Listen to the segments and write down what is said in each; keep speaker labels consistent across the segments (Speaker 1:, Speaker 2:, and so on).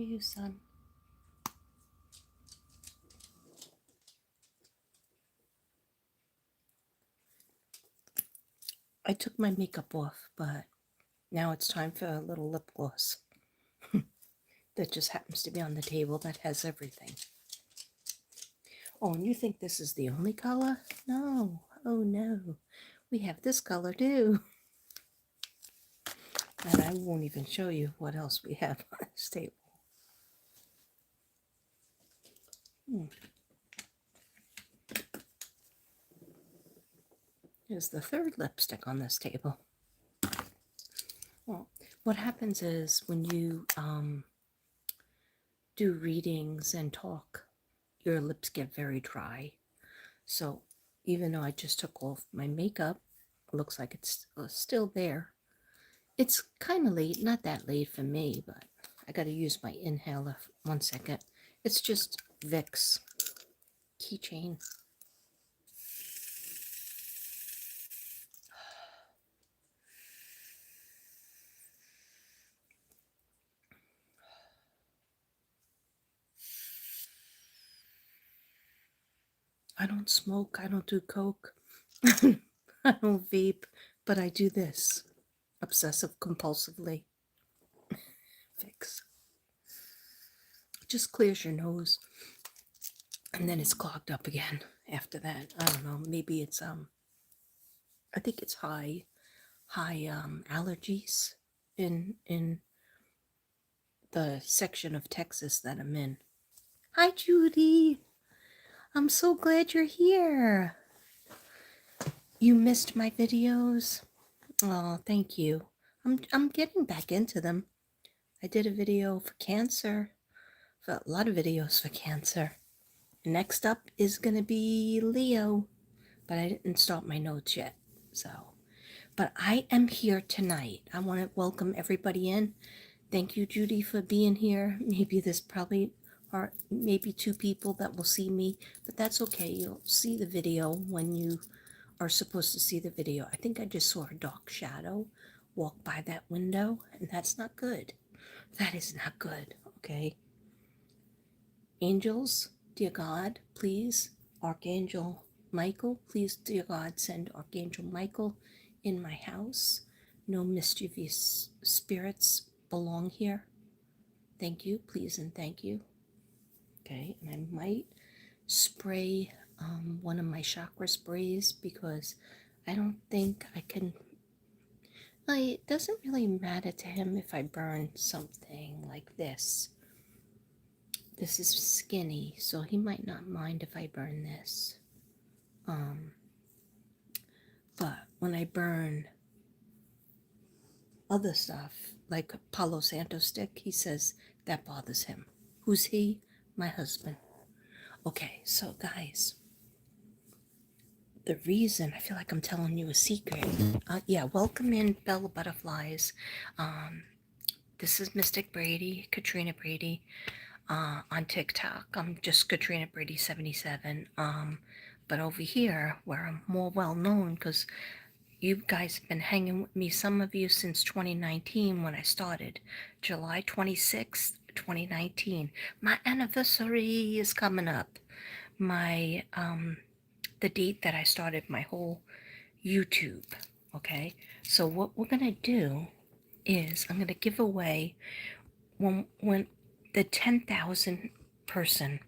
Speaker 1: you, son? I took my makeup off, but now it's time for a little lip gloss that just happens to be on the table that has everything. Oh, and you think this is the only color? No. Oh, no. We have this color too. And I won't even show you what else we have on this table. Here's the third lipstick on this table. Well, what happens is when you do readings and talk, your lips get very dry. So even though I just took off my makeup, it looks like it's still there. It's kind of late, not that late for me, but I got to use my inhaler. 1 second. It's just Vicks keychain. I don't smoke. I don't do coke. I don't vape, but I do this obsessive compulsively. Vicks. It just clears your nose, and then it's clogged up again after that. I don't know. Maybe it's I think it's high allergies in the section of Texas that I'm in. Hi, Judy. I'm so glad you're here. You missed my videos? Oh, thank you. I'm getting back into them. I did a video for cancer, for a lot of videos for cancer. Next up is going to be Leo, but I didn't start my notes yet. But I am here tonight. I want to welcome everybody in. Thank you, Judy, for being here. Maybe there's probably are maybe 2 people that will see me, but that's okay. You'll see the video when you are supposed to see the video. I think I just saw a dark shadow walk by that window, and that's not good. That is not good, okay? Angels, dear God, please, Archangel Michael, please, dear God, send Archangel Michael in my house. No mischievous spirits belong here. Thank you, please, and thank you. Okay, and I might spray one of my chakra sprays because I don't think I can. It doesn't really matter to him if I burn something like this. This is skinny, so he might not mind if I burn this. But when I burn other stuff, like Palo Santo stick, he says that bothers him. Who's he? My husband. Okay, so guys, the reason I feel like I'm telling you a secret. Yeah, welcome in, Bella Butterflies. This is Mystic Brady, Katrina Brady. On TikTok, I'm just Katrina Brady 77. But over here, where I'm more well known, because you guys have been hanging with me, some of you since 2019 when I started, July 26th, 2019. My anniversary is coming up. My the date that I started my whole YouTube. Okay, so what we're gonna do is I'm gonna give away when the 10,000 person.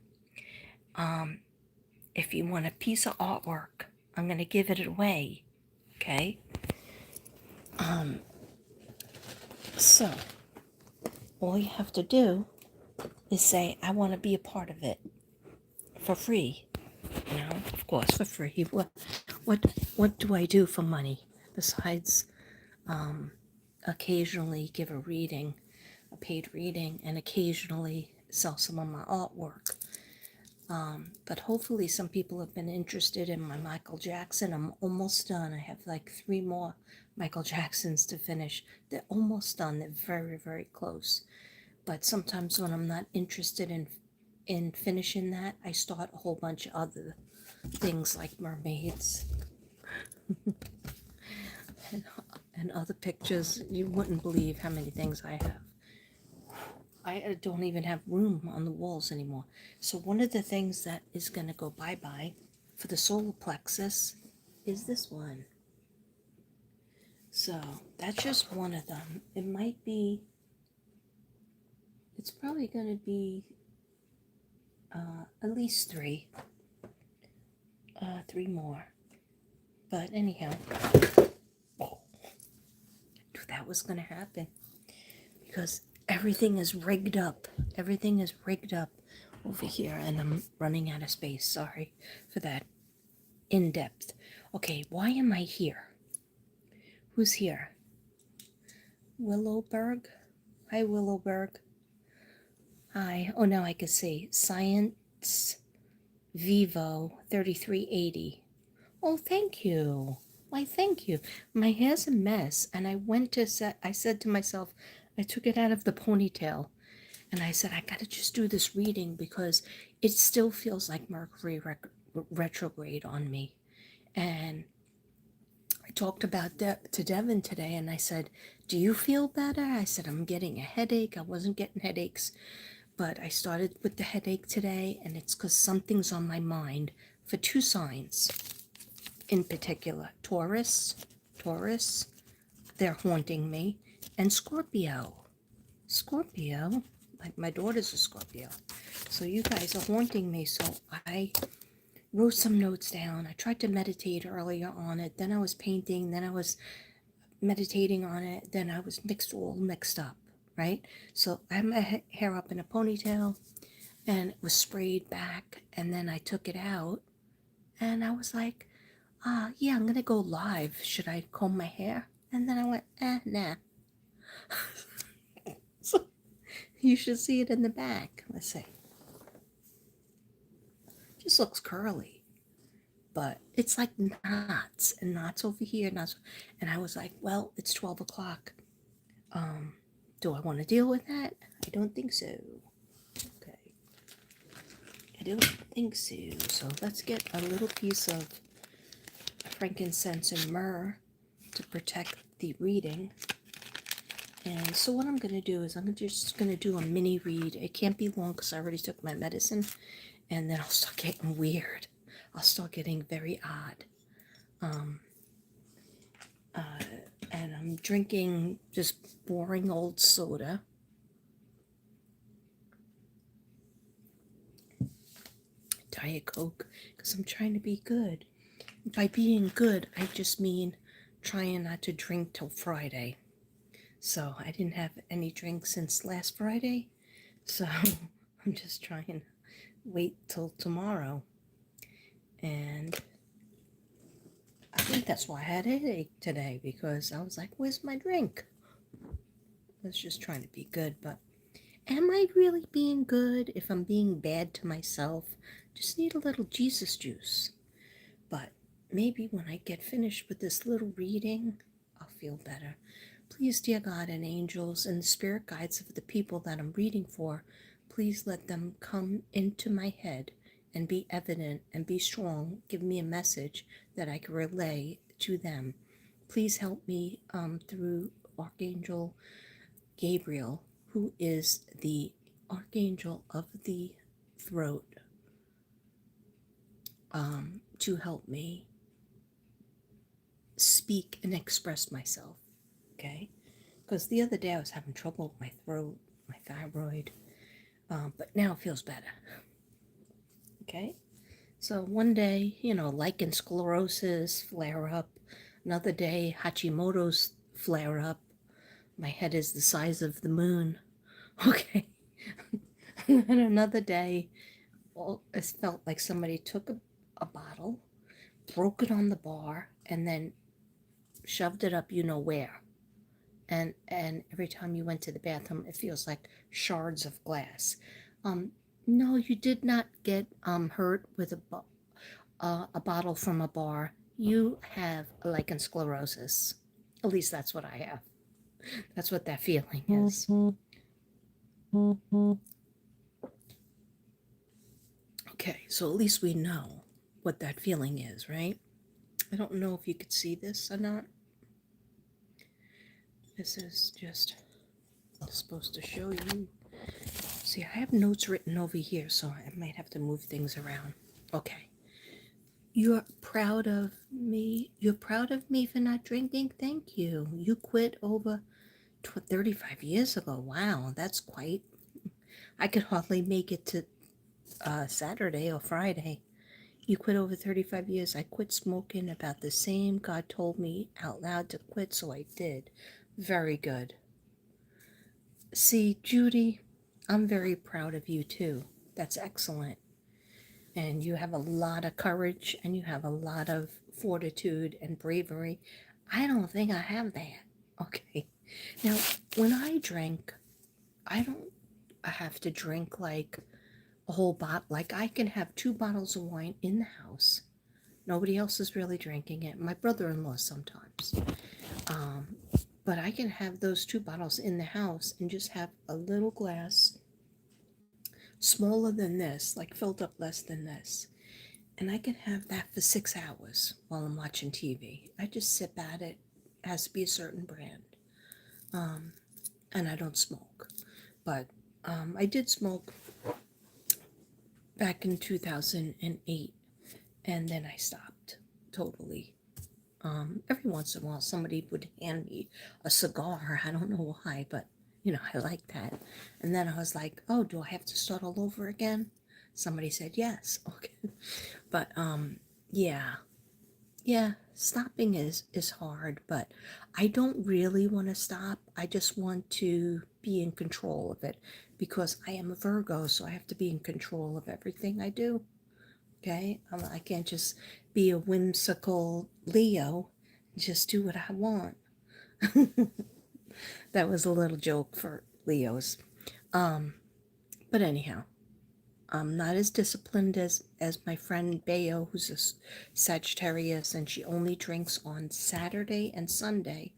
Speaker 1: If you want a piece of artwork, I'm gonna give it away. Okay. So all you have to do is say I want to be a part of it for free. You know, of course, for free. What do I do for money besides occasionally give a reading, a paid reading, and occasionally sell some of my artwork? But hopefully some people have been interested in my Michael Jackson. I'm almost done. I have like 3 more Michael Jacksons to finish. They're almost done. They're very, very close. But sometimes when I'm not interested in finishing that, I start a whole bunch of other things like mermaids and other pictures. You wouldn't believe how many things I have. I don't even have room on the walls anymore. So one of the things that is going to go bye-bye for the solar plexus is this one. So that's just one of them. It might be, it's probably going to be at least three more. But anyhow, knew that was going to happen because everything is rigged up. Everything is rigged up over here, and I'm running out of space. Sorry for that in depth. Okay, why am I here? Who's here? Willowberg? Hi, Willowberg. Hi. Oh, now I can see. Science Vivo 3380. Oh, thank you. Why, thank you. My hair's a mess, and I went to set. I said to myself, I took it out of the ponytail, and I said, I gotta just do this reading because it still feels like Mercury retrograde on me. And I talked about to Devin today, and I said, do you feel better? I said, I'm getting a headache. I wasn't getting headaches, but I started with the headache today, and it's because something's on my mind for two signs in particular. Taurus, they're haunting me, and Scorpio. Like my daughter's a Scorpio. So you guys are haunting me, so I wrote some notes down. I tried to meditate earlier on it. Then I was painting. Then I was meditating on it. Then I was all mixed up, right? So I had my hair up in a ponytail, and it was sprayed back. And then I took it out, and I was like, yeah, I'm gonna go live. Should I comb my hair? And then I went, nah. So you should see it in the back. Let's see. Just looks curly. But it's like knots and knots over here, knots. And I was like, well, it's 12 o'clock. Do I want to deal with that? I don't think so. Okay. I don't think so. So let's get a little piece of frankincense and myrrh to protect the reading. And so what I'm going to do is I'm just going to do a mini read. It can't be long because I already took my medicine. And then I'll start getting weird. I'll start getting very odd. And I'm drinking just boring old soda. Diet Coke, because I'm trying to be good. By being good, I just mean trying not to drink till Friday. So I didn't have any drink since last Friday. So I'm just trying to wait till tomorrow. And I think that's why I had a headache today, because I was like, where's my drink? I was just trying to be good, but am I really being good if I'm being bad to myself? Just need a little Jesus juice. But maybe when I get finished with this little reading, I'll feel better. Please, dear God and angels and the spirit guides of the people that I'm reading for, please let them come into my head and be evident and be strong. Give me a message that I can relay to them. Please help me through Archangel Gabriel, who is the Archangel of the throat, to help me speak and express myself, okay? Because the other day I was having trouble with my throat, my thyroid, but now it feels better, okay? So one day, lichen sclerosis flare up. Another day, Hashimoto's flare up. My head is the size of the moon, okay? And another day, it felt like somebody took a bottle, broke it on the bar, and then shoved it up where. And every time you went to the bathroom, it feels like shards of glass. No, you did not get hurt with a bottle from a bar. You have lichen sclerosis. At least that's what I have. That's what that feeling is. Okay, so at least we know what that feeling is, right? I don't know if you could see this or not. This is just supposed to show you See, I have notes written over here, so I might have to move things around. Okay. You're proud of me. You're proud of me for not drinking? Thank you. You quit over 35 years ago. Wow, that's quite. I could hardly make it to Saturday or Friday. You quit over 35 years. I quit smoking about the same. God told me out loud to quit, so I did. Very good. See, Judy, I'm very proud of you too. That's excellent. And you have a lot of courage and you have a lot of fortitude and bravery. I don't think I have that. Okay. Now, when I drink, I don't have to drink like a whole bottle. Like I can have 2 bottles of wine in the house. Nobody else is really drinking it. My brother-in-law sometimes. Um, but I can have those 2 bottles in the house and just have a little glass smaller than this, like filled up less than this. And I can have that for 6 hours while I'm watching TV. I just sip at it. It has to be a certain brand. Um, and I don't smoke. But I did smoke back in 2008, and then I stopped totally. Every once in a while, somebody would hand me a cigar. I don't know why, but I like that. And then I was like, oh, do I have to start all over again? Somebody said yes. Okay, but yeah, yeah. Stopping is hard, but I don't really want to stop. I just want to be in control of it because I am a Virgo, so I have to be in control of everything I do. Okay, I can't just be a whimsical Leo, just do what I want. That was a little joke for Leos. Um, but anyhow, I'm not as disciplined as my friend Bayo, who's a Sagittarius, and she only drinks on Saturday and Sunday,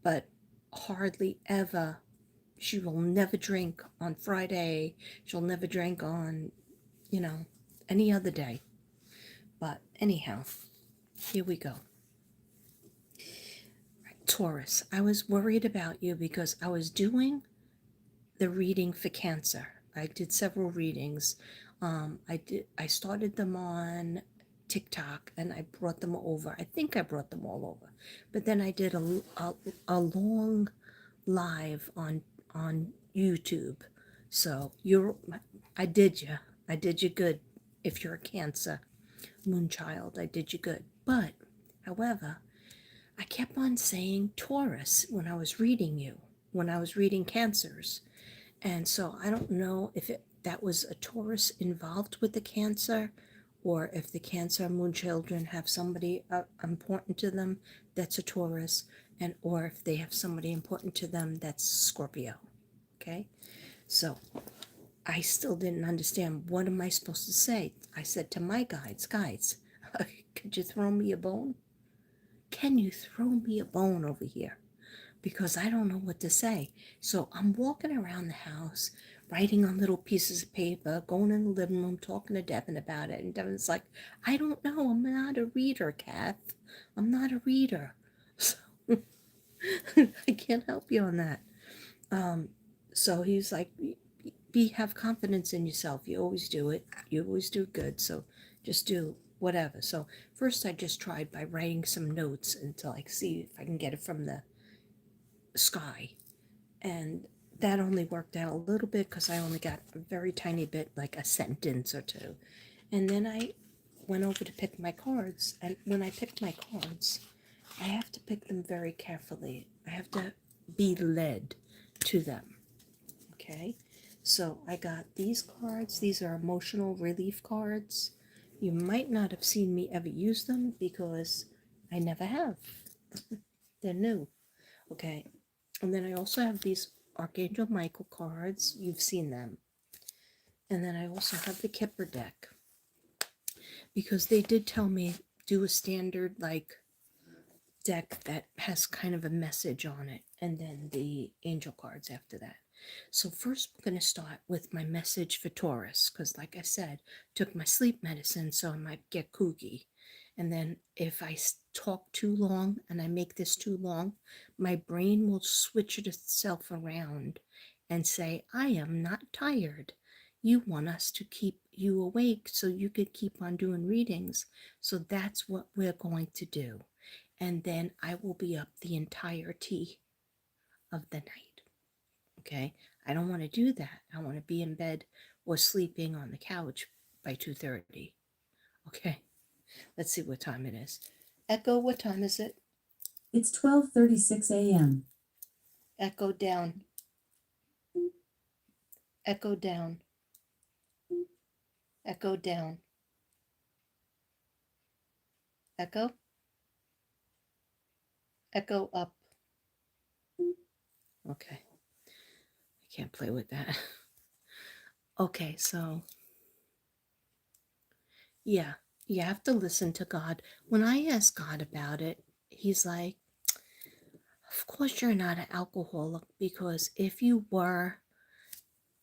Speaker 1: but hardly ever. She will never drink on Friday. She'll never drink on, you know, any other day. But anyhow, here we go. Taurus, I was worried about you because I was doing the reading for Cancer. I did several readings. I started them on TikTok and I brought them over. I think I brought them all over. But then I did a long live on YouTube. So I did you. I did you good. If you're a Cancer moon child, I did you good. But however, I kept on saying Taurus when I was reading you, when I was reading Cancers. And so I don't know if that was a Taurus involved with the Cancer, or if the Cancer moon children have somebody important to them that's a Taurus, and or if they have somebody important to them that's Scorpio. Okay, so I still didn't understand, what am I supposed to say. I said to my guides, could you throw me a bone? Can you throw me a bone over here? Because I don't know what to say. So I'm walking around the house, writing on little pieces of paper, going in the living room, talking to Devin about it. And Devin's like, I don't know. I'm not a reader, Kath. I'm not a reader. So I can't help you on that. So he's like, have confidence in yourself. You always do it. You always do good. So just do whatever. So first I just tried by writing some notes until I see if I can get it from the sky. And that only worked out a little bit because I only got a very tiny bit, like a sentence or two. And then I went over to pick my cards. And when I picked my cards, I have to pick them very carefully. I have to be led to them. Okay? So I got these cards. These are emotional relief cards. You might not have seen me ever use them because I never have. They're new. Okay. And then I also have these Archangel Michael cards. You've seen them. And then I also have the Kipper deck. Because they did tell me do a standard like deck that has kind of a message on it. And then the angel cards after that. So first we're going to start with my message for Taurus. Because like I said, took my sleep medicine so I might get kooky. And then if I talk too long and I make this too long, my brain will switch itself around and say, I am not tired. You want us to keep you awake so you could keep on doing readings. So that's what we're going to do. And then I will be up the entirety of the night. Okay? I don't want to do that. I want to be in bed or sleeping on the couch by 2:30. Okay? Let's see what time it is. Echo, what time is it?
Speaker 2: It's 12:36 a.m.
Speaker 1: Echo down. Echo down. Echo down. Echo. Echo up. Okay. I can't play with that. Okay, so yeah, you have to listen to God. When I ask God about it, He's like, of course you're not an alcoholic, because if you were,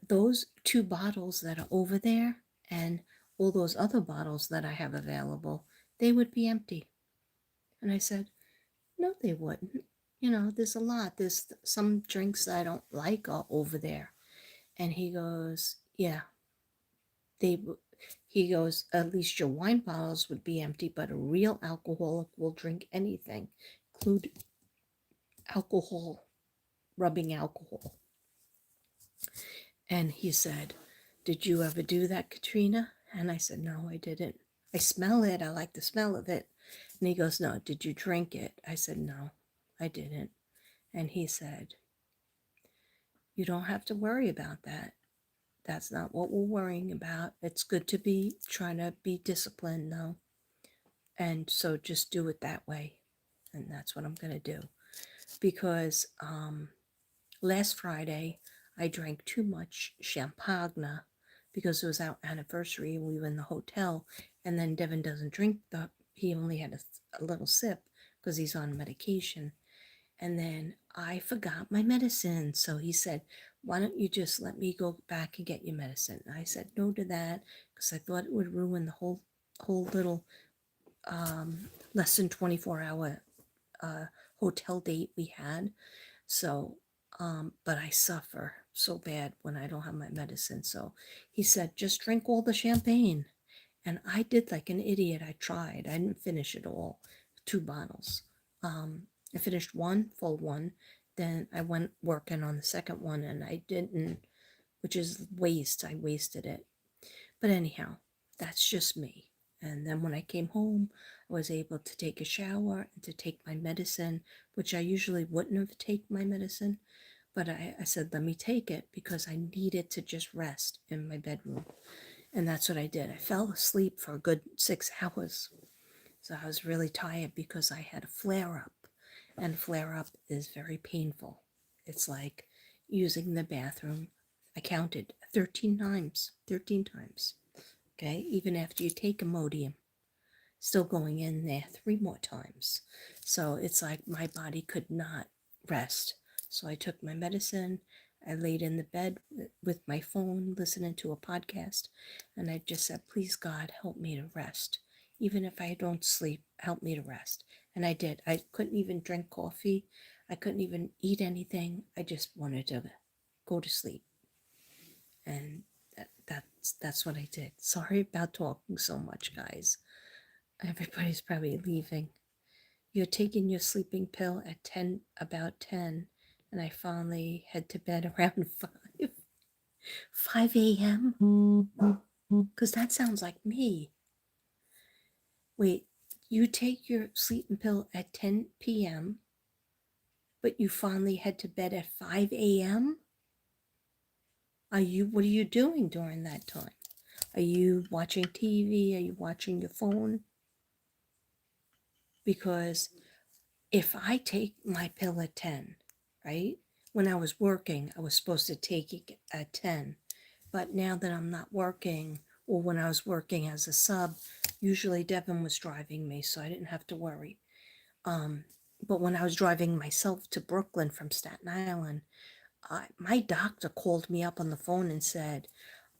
Speaker 1: those 2 bottles that are over there and all those other bottles that I have available, they would be empty. And I said, no, they wouldn't. You know, there's a lot. There's some drinks I don't like are over there. And he goes, yeah, they, he goes, at least your wine bottles would be empty, but a real alcoholic will drink anything, include alcohol, rubbing alcohol. And he said, did you ever do that, Katrina? And I said, no, I didn't. I smell it. I like the smell of it. And he goes, no, did you drink it? I said, no, I didn't. And he said, you don't have to worry about that. That's not what we're worrying about. It's good to be trying to be disciplined, though. And so just do it that way. And that's what I'm going to do. Because last Friday, I drank too much champagne because it was our anniversary and we were in the hotel. And then Devin doesn't drink he only had a little sip because he's on medication. And then I forgot my medicine. So he said, why don't you just let me go back and get your medicine? I said no to that because I thought it would ruin the whole little less than 24-hour hotel date we had. So, but I suffer so bad when I don't have my medicine. So he said, just drink all the champagne. And I did like an idiot. I tried. I didn't finish it all, 2 bottles. I finished one, full one. Then I went working on the second one and I didn't, which is waste. I wasted it. But anyhow, that's just me. And then when I came home, I was able to take a shower and to take my medicine, which I usually wouldn't have taken my medicine. But I said, let me take it because I needed to just rest in my bedroom. And that's what I did. I fell asleep for a good 6 hours. So I was really tired because I had a flare up. And a flare up is very painful. It's like using the bathroom. I counted 13 times. 13 times. Okay, even after you take Imodium, still going in there 3 more times. So it's like my body could not rest. So I took my medicine. I laid in the bed with my phone, listening to a podcast, and I just said, please, God, help me to rest. Even if I don't sleep, help me to rest. And I did. I couldn't even drink coffee. I couldn't even eat anything. I just wanted to go to sleep. And that's what I did. Sorry about talking so much, guys. Everybody's probably leaving. You're taking your sleeping pill at 10, about 10, and I finally head to bed around 5 a.m. Because that sounds like me. Wait, you take your sleeping pill at 10 p.m., but you finally head to bed at 5 a.m.? What are you doing during that time? Are you watching TV? Are you watching your phone? Because if I take my pill at 10, right? When I was working, I was supposed to take it at 10. But now that I'm not working, or when I was working as a sub, usually Devin was driving me, so I didn't have to worry. But when I was driving myself to Brooklyn from Staten Island, my doctor called me up on the phone and said,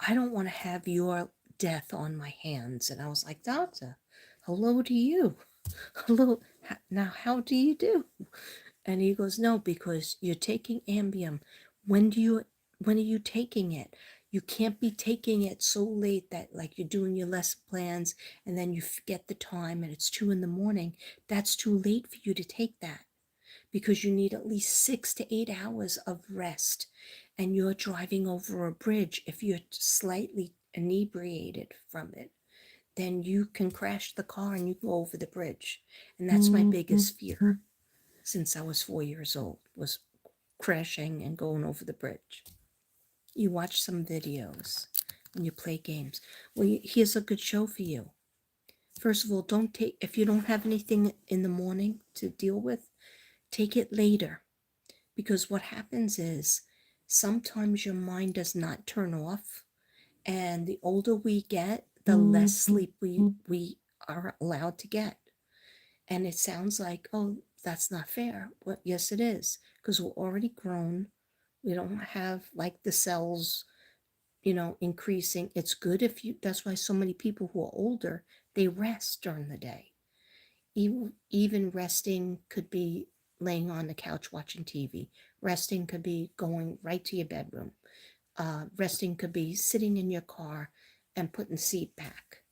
Speaker 1: I don't want to have your death on my hands. And I was like, doctor, hello to you. Hello. Now, how do you do? And he goes, no, because you're taking Ambien. When do you when are you taking it? You can't be taking it so late that like you're doing your lesson plans and then you forget the time and it's 2 in the morning. That's too late for you to take that because you need at least 6 to 8 hours of rest. And you're driving over a bridge. If you're slightly inebriated from it, then you can crash the car and you go over the bridge. And that's my biggest fear since I was 4 years old, was crashing and going over the bridge. You watch some videos and you play games. Well, here's a good show for you. First of all, don't take, if you don't have anything in the morning to deal with, take it later. Because what happens is sometimes your mind does not turn off. And the older we get, the less sleep we are allowed to get. And it sounds like, oh, that's not fair. Well, yes, it is. Because we're already grown. We don't have like the cells, increasing. It's good if you, that's why so many people who are older, they rest during the day. Even resting could be laying on the couch watching TV. Resting could be going right to your bedroom. Resting could be sitting in your car and putting the seat back.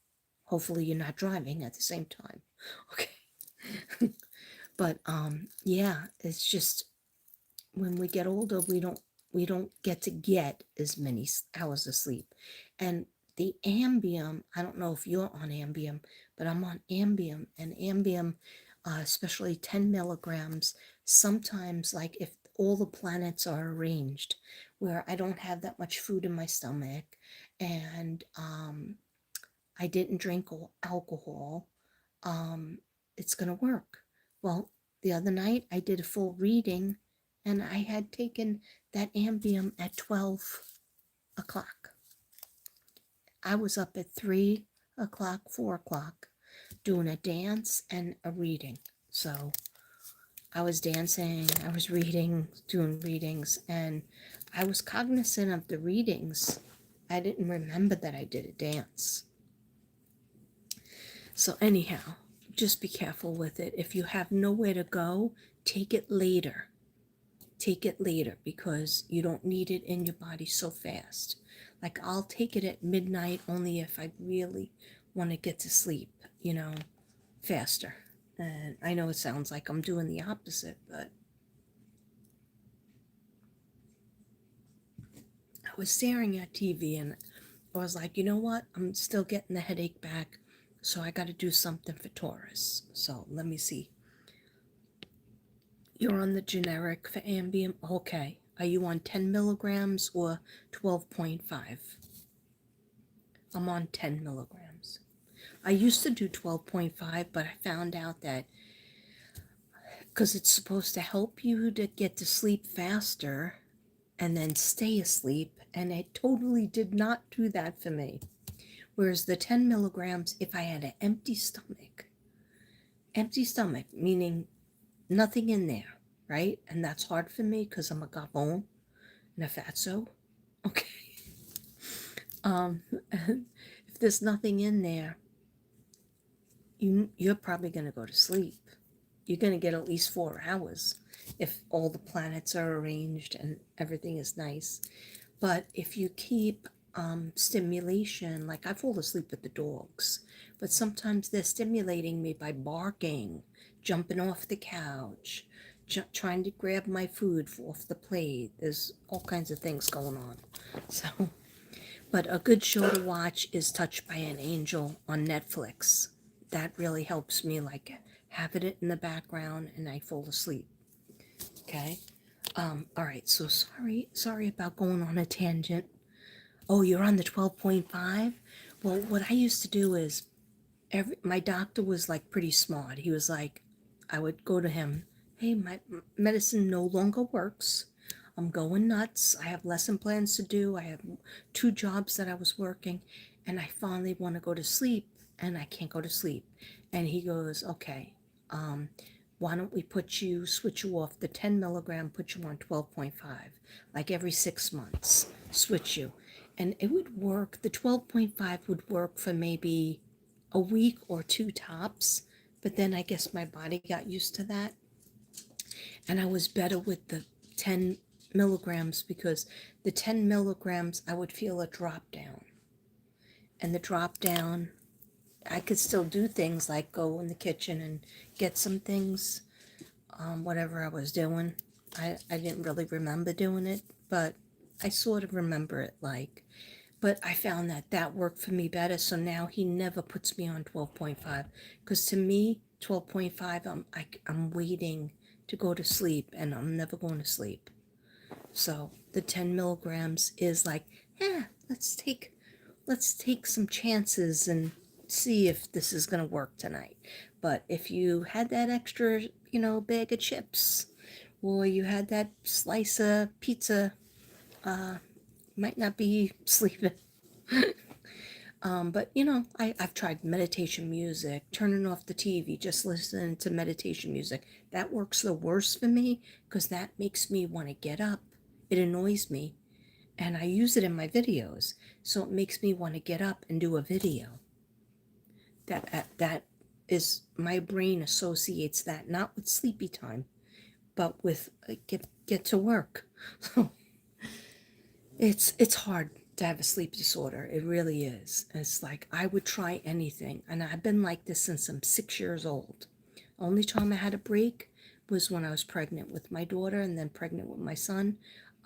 Speaker 1: Hopefully you're not driving at the same time. Okay. But yeah, it's just when we get older, we don't get to get as many hours of sleep. And the Ambien, I don't know if you're on Ambien, but I'm on Ambien, and Ambien, especially 10 milligrams, sometimes like if all the planets are arranged where I don't have that much food in my stomach and I didn't drink alcohol, um, it's going to work. Well, the other night I did a full reading and I had taken that Ambien at 12 o'clock. I was up at 3 o'clock, 4 o'clock, doing a dance and a reading. So I was dancing, I was reading, doing readings, and I was cognizant of the readings. I didn't remember that I did a dance. So anyhow, just be careful with it. If you have nowhere to go, take it later. Take it later because you don't need it in your body so fast. Like I'll take it at midnight only if I really want to get to sleep, faster. And I know it sounds like I'm doing the opposite, but I was staring at TV and I was like, you know what? I'm still getting the headache back, so I got to do something for Taurus. So let me see. You're on the generic for Ambien? Okay. Are you on 10 milligrams or 12.5? I'm on 10 milligrams. I used to do 12.5, but I found out that because it's supposed to help you to get to sleep faster and then stay asleep, and it totally did not do that for me. Whereas the 10 milligrams, if I had an empty stomach, meaning nothing in there, right? And that's hard for me because I'm a gabon and a fatso. Okay. If there's nothing in there, you're probably going to go to sleep. You're going to get at least 4 hours if all the planets are arranged and everything is nice. But if you keep stimulation, like I fall asleep with the dogs, but sometimes they're stimulating me by barking, jumping off the couch, trying to grab my food off the plate. There's all kinds of things going on. So, but a good show to watch is Touched by an Angel on Netflix. That really helps me, like have it in the background and I fall asleep. Okay. All right. So sorry about going on a tangent. Oh, you're on the 12.5? Well, what I used to do is my doctor was like pretty smart. He was like, I would go to him, hey, my medicine no longer works. I'm going nuts. I have lesson plans to do. I have 2 jobs that I was working, and I finally want to go to sleep, and I can't go to sleep. And he goes, okay, why don't we switch you off the 10 milligram, put you on 12.5, like every 6 months, switch you. And it would work. The 12.5 would work for maybe a week or 2 tops, but then I guess my body got used to that. And I was better with the 10 milligrams because the 10 milligrams, I would feel a drop down. And the drop down, I could still do things like go in the kitchen and get some things, whatever I was doing. I didn't really remember doing it, but I sort of remember it like. But I found that that worked for me better. So now he never puts me on 12.5 because to me, 12.5, I'm waiting to go to sleep and I'm never going to sleep. So the 10 milligrams is like, let's take some chances and see if this is going to work tonight. But if you had that extra, bag of chips or you had that slice of pizza, might not be sleeping. But I've tried meditation music, turning off the TV, just listening to meditation music. That works the worst for me because that makes me want to get up. It annoys me. And I use it in my videos. So it makes me want to get up and do a video. That is, my brain associates that not with sleepy time, but with get to work. So it's hard to have a sleep disorder. It really is. It's like I would try anything, and I've been like this since I'm 6 years old. Only time I had a break was when I was pregnant with my daughter and then pregnant with my son.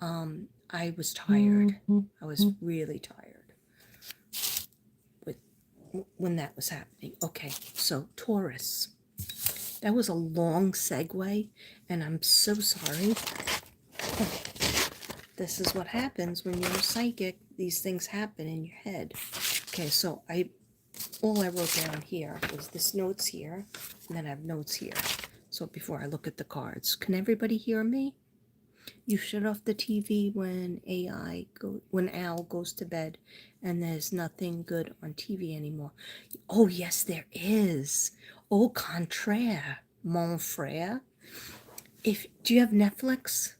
Speaker 1: I was tired. I was really tired when that was happening. Okay, so Taurus. That was a long segue, and I'm so sorry. This is what happens when you're a psychic. These things happen in your head. Okay, so all I wrote down here was this notes here, and then I have notes here. So before I look at the cards, can everybody hear me? You shut off the TV when when Al goes to bed, and there's nothing good on TV anymore. Oh yes, there is. Au contraire, mon frère. Do you have Netflix?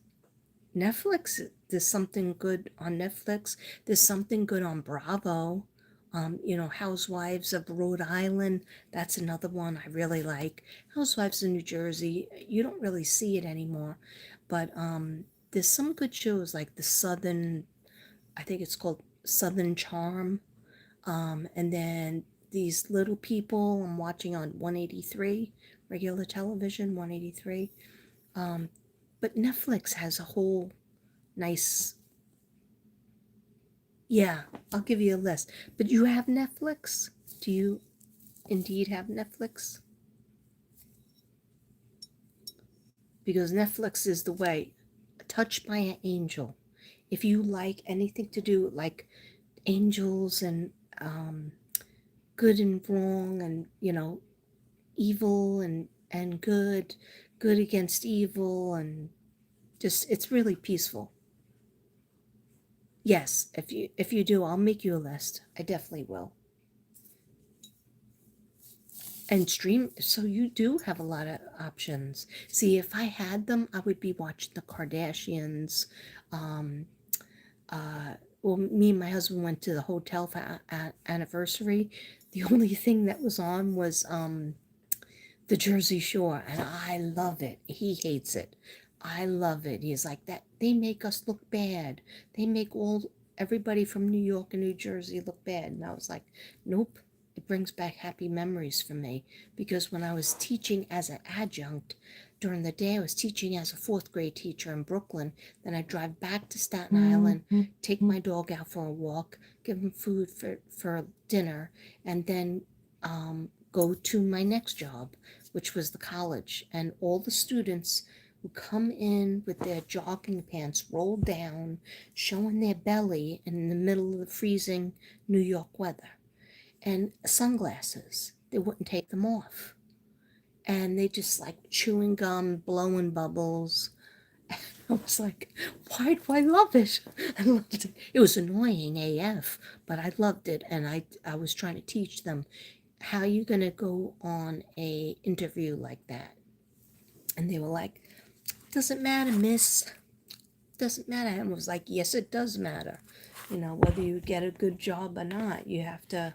Speaker 1: There's something good on Netflix. There's something good on Bravo. Housewives of Rhode Island. That's another one I really like. Housewives of New Jersey. You don't really see it anymore, but there's some good shows like I think it's called Southern Charm. And then these little people I'm watching on 183, regular television, 183. But Netflix has a whole nice, yeah, I'll give you a list. But you have Netflix? Do you indeed have Netflix? Because Netflix is the way. Touched by an Angel. If you like anything to do like angels and good and wrong and evil and good against evil, and just it's really peaceful. Yes, if you do, I'll make you a list. I definitely will. And stream, so you do have a lot of options. See, if I had them, I would be watching the Kardashians. Um, well, me and my husband went to the hotel for anniversary. The only thing that was on was the Jersey Shore, and I love it. He hates it. I love it. He's like that. They make us look bad. They make everybody from New York and New Jersey look bad. And I was like, nope. It brings back happy memories for me because when I was teaching as an adjunct during the day, I was teaching as a fourth grade teacher in Brooklyn. Then I drive back to Staten Island, take my dog out for a walk, give him food for dinner, and then go to my next job, which was the college. And all the students would come in with their jogging pants rolled down, showing their belly in the middle of the freezing New York weather. And sunglasses, they wouldn't take them off. And they just like chewing gum, blowing bubbles. I was like, why do I love it? I loved it. It was annoying AF, but I loved it. And I was trying to teach them how you going to go on a interview like that. And they were like, doesn't matter, miss. Doesn't matter. And I was like, yes, it does matter. Whether you get a good job or not, you have to,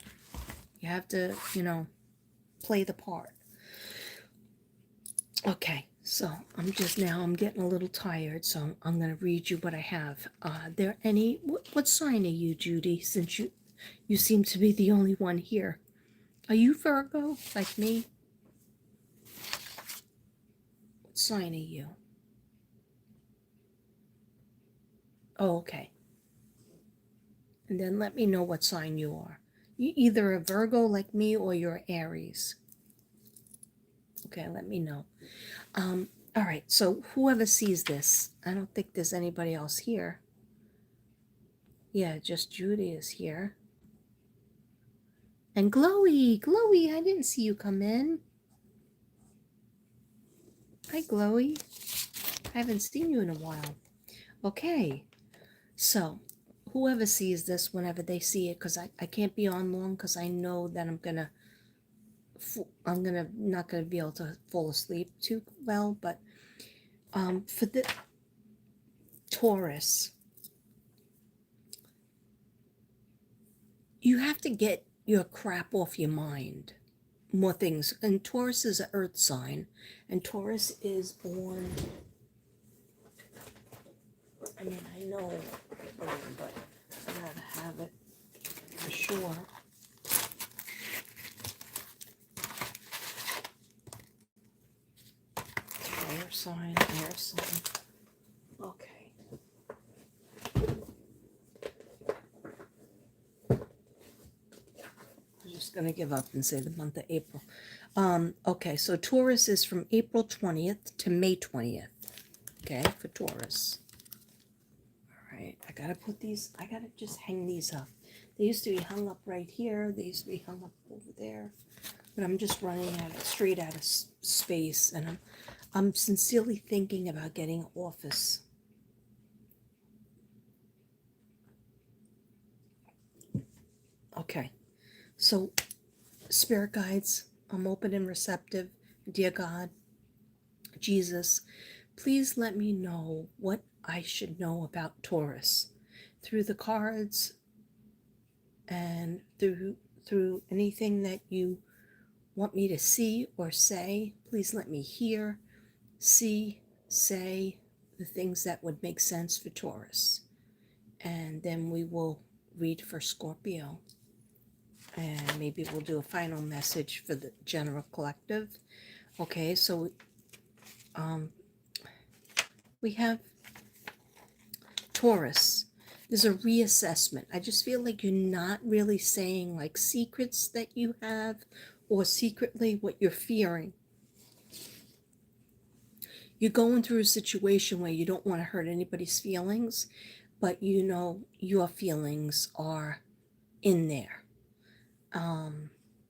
Speaker 1: play the part. Okay, So I'm getting a little tired, so I'm going to read you what I have. There any, what sign are you, Judy, since you seem to be the only one here? Are you Virgo, like me? What sign are you? Oh, okay. And then let me know what sign you are. You either a Virgo like me or you're Aries. Okay, let me know. All right, so whoever sees this, I don't think there's anybody else here. Yeah, just Judy is here. And Glowy, I didn't see you come in. Hi, Glowy. I haven't seen you in a while. Okay, so whoever sees this, whenever they see it, because I can't be on long because I know that I'm not gonna be able to fall asleep too well. But for the Taurus, you have to get your crap off your mind. More things. And Taurus is an earth sign, and Taurus is born. I mean, I know, but I gotta have it for sure. Air sign, air sign. Okay. I'm just gonna give up and say the month of April. Okay, so Taurus is from April 20th to May 20th. Okay, for Taurus. All right, I gotta just hang these up. They used to be hung up right here. They used to be hung up over there. But I'm just running straight out of space, and I'm sincerely thinking about getting an office. Okay, so spirit guides, I'm open and receptive. Dear God, Jesus, please let me know what I should know about Taurus through the cards and through anything that you want me to see or say. Please let me hear, see, say the things that would make sense for Taurus. And then we will read for Scorpio. And maybe we'll do a final message for the general collective. Okay, so we have Taurus. There's a reassessment. I just feel like you're not really saying like secrets that you have or secretly what you're fearing. You're going through a situation where you don't want to hurt anybody's feelings, but you know your feelings are in there.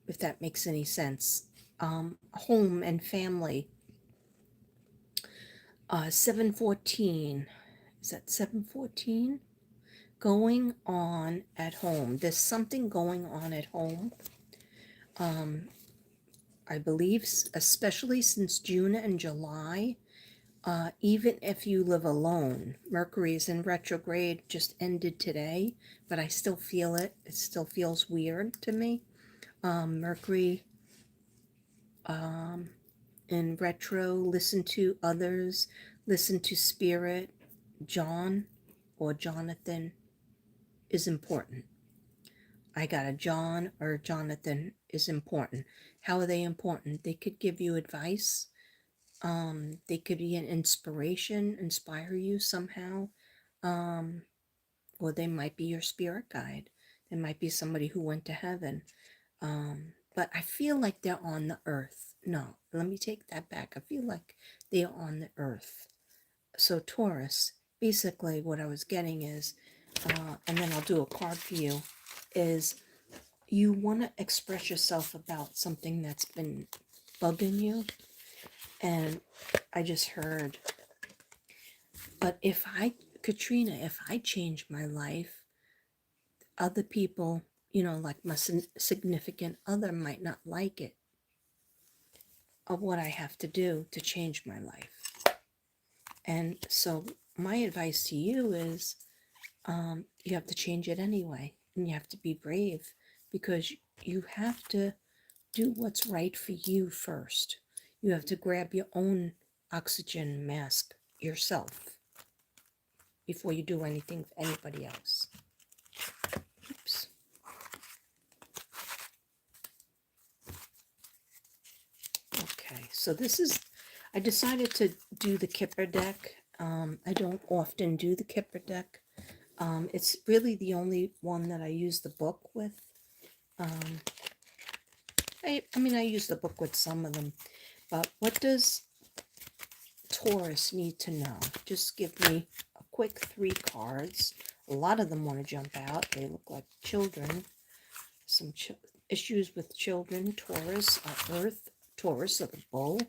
Speaker 1: If that makes any sense. Home and family. 714. Is that 714? Going on at home. There's something going on at home. I believe, especially since June and July, even if you live alone. Mercury is in retrograde, just ended today, but I still feel it. It still feels weird to me. Mercury in retro, listen to others, listen to spirit. John or Jonathan is important. I got a John or Jonathan is important. How are they important? They could give you advice. They could be an inspiration, inspire you somehow. Or they might be your spirit guide. They might be somebody who went to heaven. But I feel like they're on the earth. No, let me take that back. I feel like they are on the earth. So Taurus, basically what I was getting is, and then I'll do a card for you, is you want to express yourself about something that's been bugging you. And I just heard, but Katrina, if I change my life, other people, like my significant other might not like it of what I have to do to change my life. And so my advice to you is you have to change it anyway. And you have to be brave because you have to do what's right for you first. You have to grab your own oxygen mask yourself before you do anything for anybody else. Oops. Okay, so this is, I decided to do the Kipper deck. I don't often do the Kipper deck. It's really the only one that I use the book with. Um, I mean, I use the book with some of them, but what does Taurus need to know? Just give me a quick 3 cards. A lot of them want to jump out. They look like children. Some issues with children. Taurus, Earth, Taurus of the bull.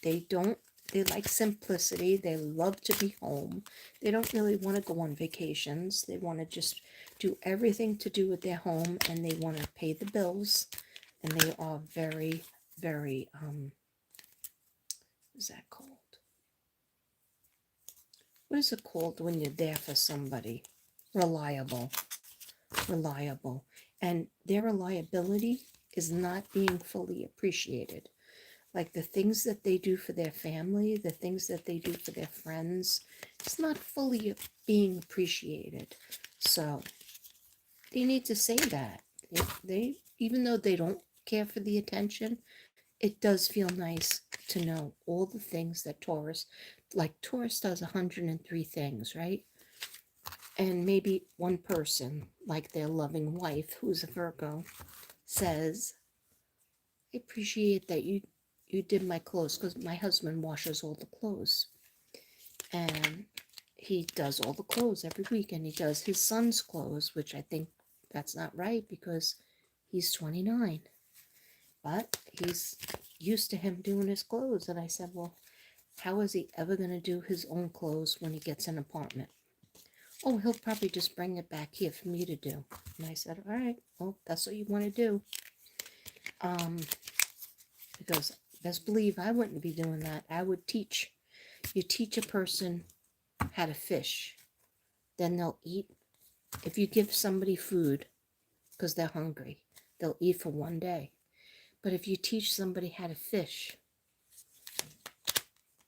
Speaker 1: They like simplicity. They love to be home. They don't really want to go on vacations. They want to just do everything to do with their home, and they want to pay the bills. And they are very, very, what is that called? What is it called when you're there for somebody? Reliable. Reliable. And their reliability is not being fully appreciated. Like the things that they do for their family, the things that they do for their friends, it's not fully being appreciated. So they need to say that. They even though they don't care for the attention, it does feel nice to know all the things that Taurus, like Taurus does 103 things, right? And maybe one person, like their loving wife, who's a Virgo, says, I appreciate that you did my clothes, because my husband washes all the clothes. And he does all the clothes every week, and he does his son's clothes, which I think that's not right because he's 29. But he's used to him doing his clothes. And I said, well, how is he ever going to do his own clothes when he gets an apartment? Oh, he'll probably just bring it back here for me to do. And I said, all right, well, that's what you want to do. Because best believe I wouldn't be doing that. I would teach. You teach a person how to fish, then they'll eat. If you give somebody food because they're hungry, they'll eat for one day. But if you teach somebody how to fish,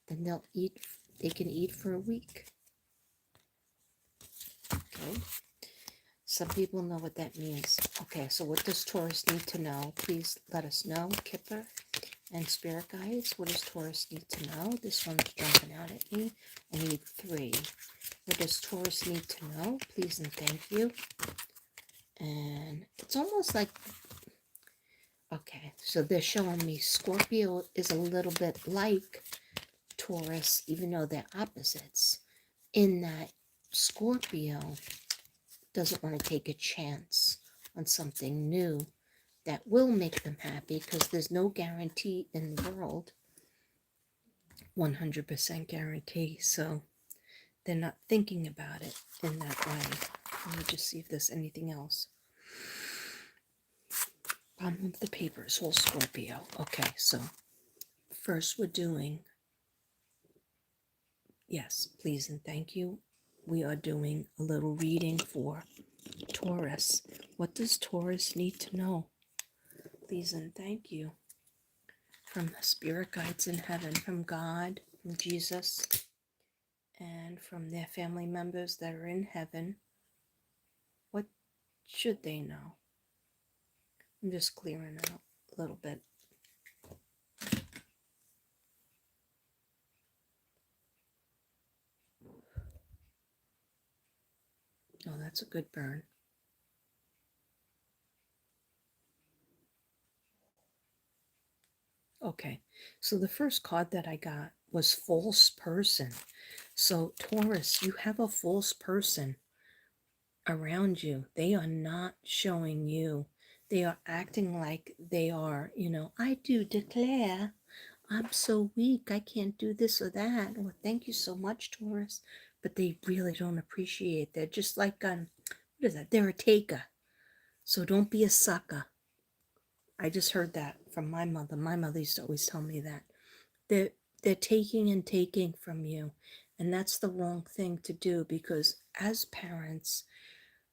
Speaker 1: then they'll eat. They can eat for a week. Okay. Some people know what that means. Okay, so what does Taurus need to know? Please let us know, Kipper and Spirit Guides. What does Taurus need to know? This one's jumping out at me. I need 3. What does Taurus need to know? Please and thank you. And it's almost like, okay, so they're showing me Scorpio is a little bit like Taurus, even though they're opposites, in that Scorpio doesn't want to take a chance on something new that will make them happy, because there's no guarantee in the world, 100% guarantee. So they're not thinking about it in that way. Let me just see if there's anything else. Bottom of the paper is all Scorpio. Okay, so first we're doing, yes, please and thank you. We are doing a little reading for Taurus. What does Taurus need to know? Please and thank you. From spirit guides in heaven, from God, from Jesus, and from their family members that are in heaven. What should they know? I'm just clearing out a little bit. Oh, that's a good burn. Okay, so the first card that I got was false person. So Taurus, you have a false person around you. They are not showing you. They are acting like they are, I do declare I'm so weak, I can't do this or that. Well, thank you so much, Taurus. But they really don't appreciate. They're just like, what is that? They're a taker. So don't be a sucker. I just heard that from my mother. My mother used to always tell me that. They're taking and taking from you. And that's the wrong thing to do, because as parents,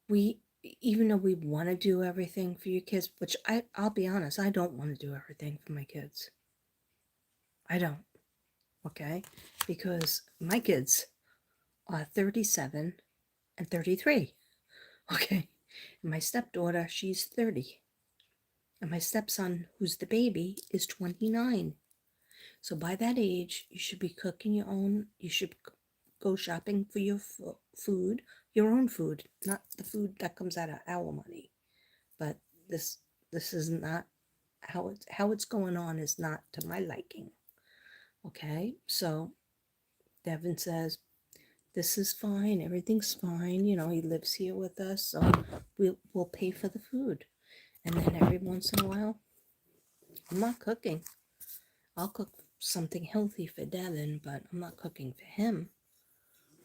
Speaker 1: we, even though we want to do everything for your kids, which I'll be honest, I don't want to do everything for my kids. I don't, okay? Because my kids are 37 and 33, okay? And my stepdaughter, she's 30. And my stepson, who's the baby, is 29. So by that age, you should be cooking your own. You should go shopping for your food, your own food, not the food that comes out of our money. But this this is not how it's going on is not to my liking. Okay, so Devin says this is fine, everything's fine. You know, he lives here with us, so we'll pay for the food. And then every once in a while, I'm not cooking. I'll cook something healthy for Devin, but I'm not cooking for him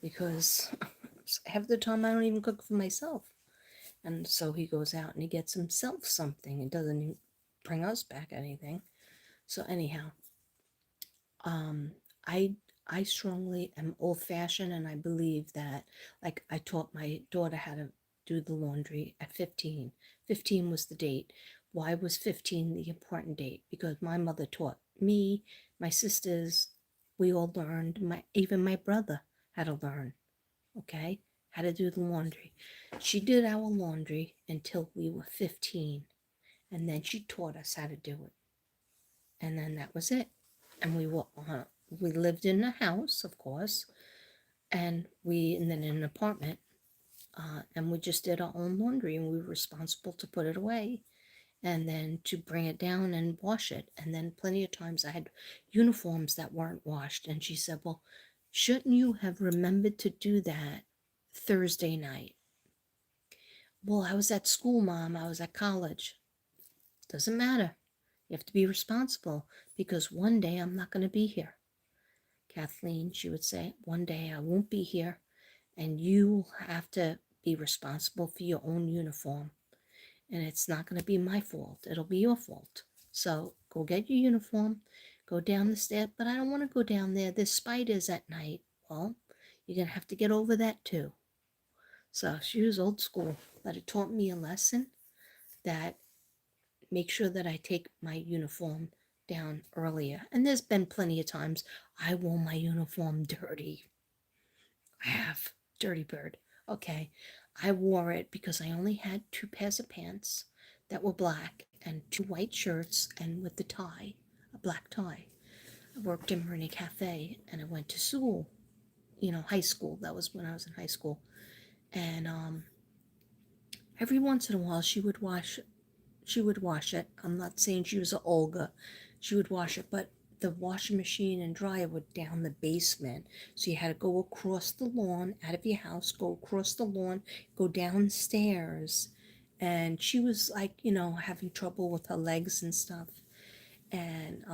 Speaker 1: because half the time I don't even cook for myself. And so he goes out and he gets himself something. It doesn't bring us back anything. So anyhow, um, I I strongly am old fashioned, and I believe that, like, I taught my daughter how to do the laundry at 15. 15 was the date. Why was 15 the important date? Because my mother taught me, my sisters, we all learned. Even my brother had to learn. Okay, how to do the laundry. She did our laundry until we were 15, and then she taught us how to do it, and then that was it. And we lived in a house, of course, and then in an apartment, and we just did our own laundry, and we were responsible to put it away and then to bring it down and wash it. And then plenty of times I had uniforms that weren't washed, and she said, well, shouldn't you have remembered to do that Thursday night? Well, I was at school, Mom. I was at college. Doesn't matter. You have to be responsible because one day I'm not going to be here. Kathleen, she would say, one day I won't be here, and you have to be responsible for your own uniform. And it's not going to be my fault. It'll be your fault. So go get your uniform, go down the stairs. But I don't want to go down there. There's spiders at night. Well, you're going to have to get over that too. So she was old school, but it taught me a lesson that make sure that I take my uniform down earlier. And there's been plenty of times I wore my uniform dirty. I have. Dirty bird. Okay. I wore it because I only had 2 pairs of pants that were black and 2 white shirts and with the tie, a black tie. I worked in Marini Cafe and I went to school, high school. That was when I was in high school. And every once in a while she would wash it. I'm not saying she was an Olga. She would wash it, but the washing machine and dryer were down the basement. So you had to go across the lawn out of your house, go across the lawn, go downstairs. And she was like, having trouble with her legs and stuff. And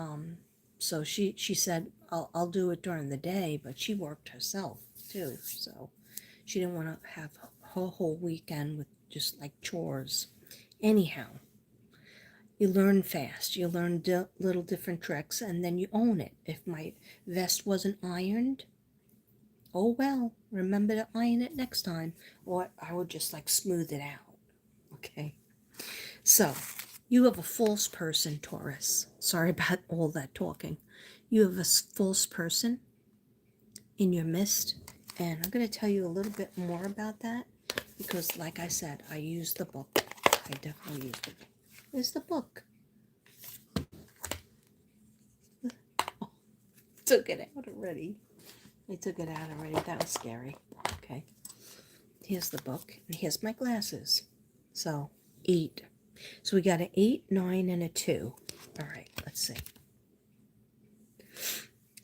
Speaker 1: so she said, I'll do it during the day, but she worked herself too. So she didn't want to have her whole weekend with just like chores. Anyhow, you learn fast. You learn little different tricks, and then you own it. If my vest wasn't ironed, oh well, remember to iron it next time. Or I would just like smooth it out. Okay. So, you have a false person, Taurus. Sorry about all that talking. You have a false person in your midst, and I'm going to tell you a little bit more about that because, like I said, I used the book. I definitely used it. There's the book. Took it out already. I took it out already. That was scary. Okay. Here's the book. And here's my glasses. So, 8. So we got an 8, 9, and a 2. All right, let's see.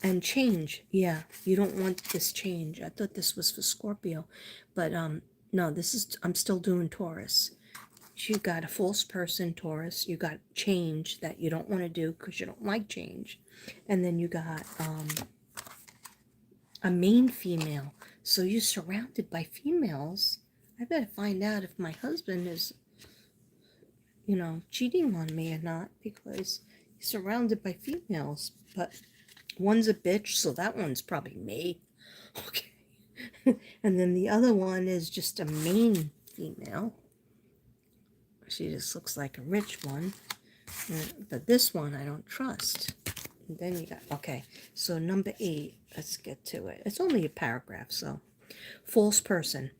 Speaker 1: And change. Yeah, you don't want this change. I thought this was for Scorpio. But no, I'm still doing Taurus. You got a false person, Taurus. You got change that you don't want to do because you don't like change. And then you got a main female. So you're surrounded by females. I better find out if my husband is, cheating on me or not because he's surrounded by females. But one's a bitch, so that one's probably me. Okay. And then the other one is just a main female. She just looks like a rich one. But this one I don't trust. And then you got, okay, so number 8, let's get to it. It's only a paragraph, so. False person.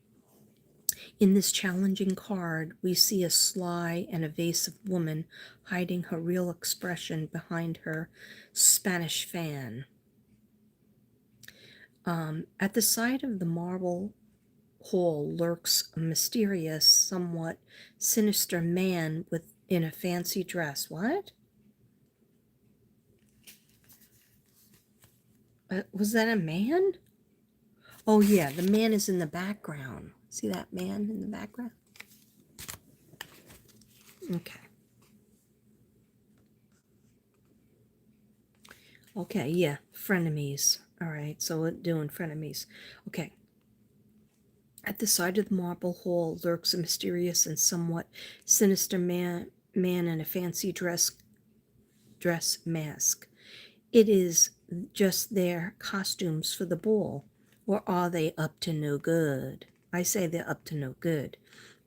Speaker 1: In this challenging card, we see a sly and evasive woman hiding her real expression behind her Spanish fan. At the side of the marble hall lurks a mysterious, somewhat sinister man in a fancy dress. What? Was that a man? Oh, yeah, the man is in the background. See that man in the background? Okay. Okay, yeah, frenemies. All right, so we're doing frenemies. Okay. At the side of the marble hall lurks a mysterious and somewhat sinister man in a fancy dress mask. It is just their costumes for the ball, or are they up to no good? I say they're up to no good.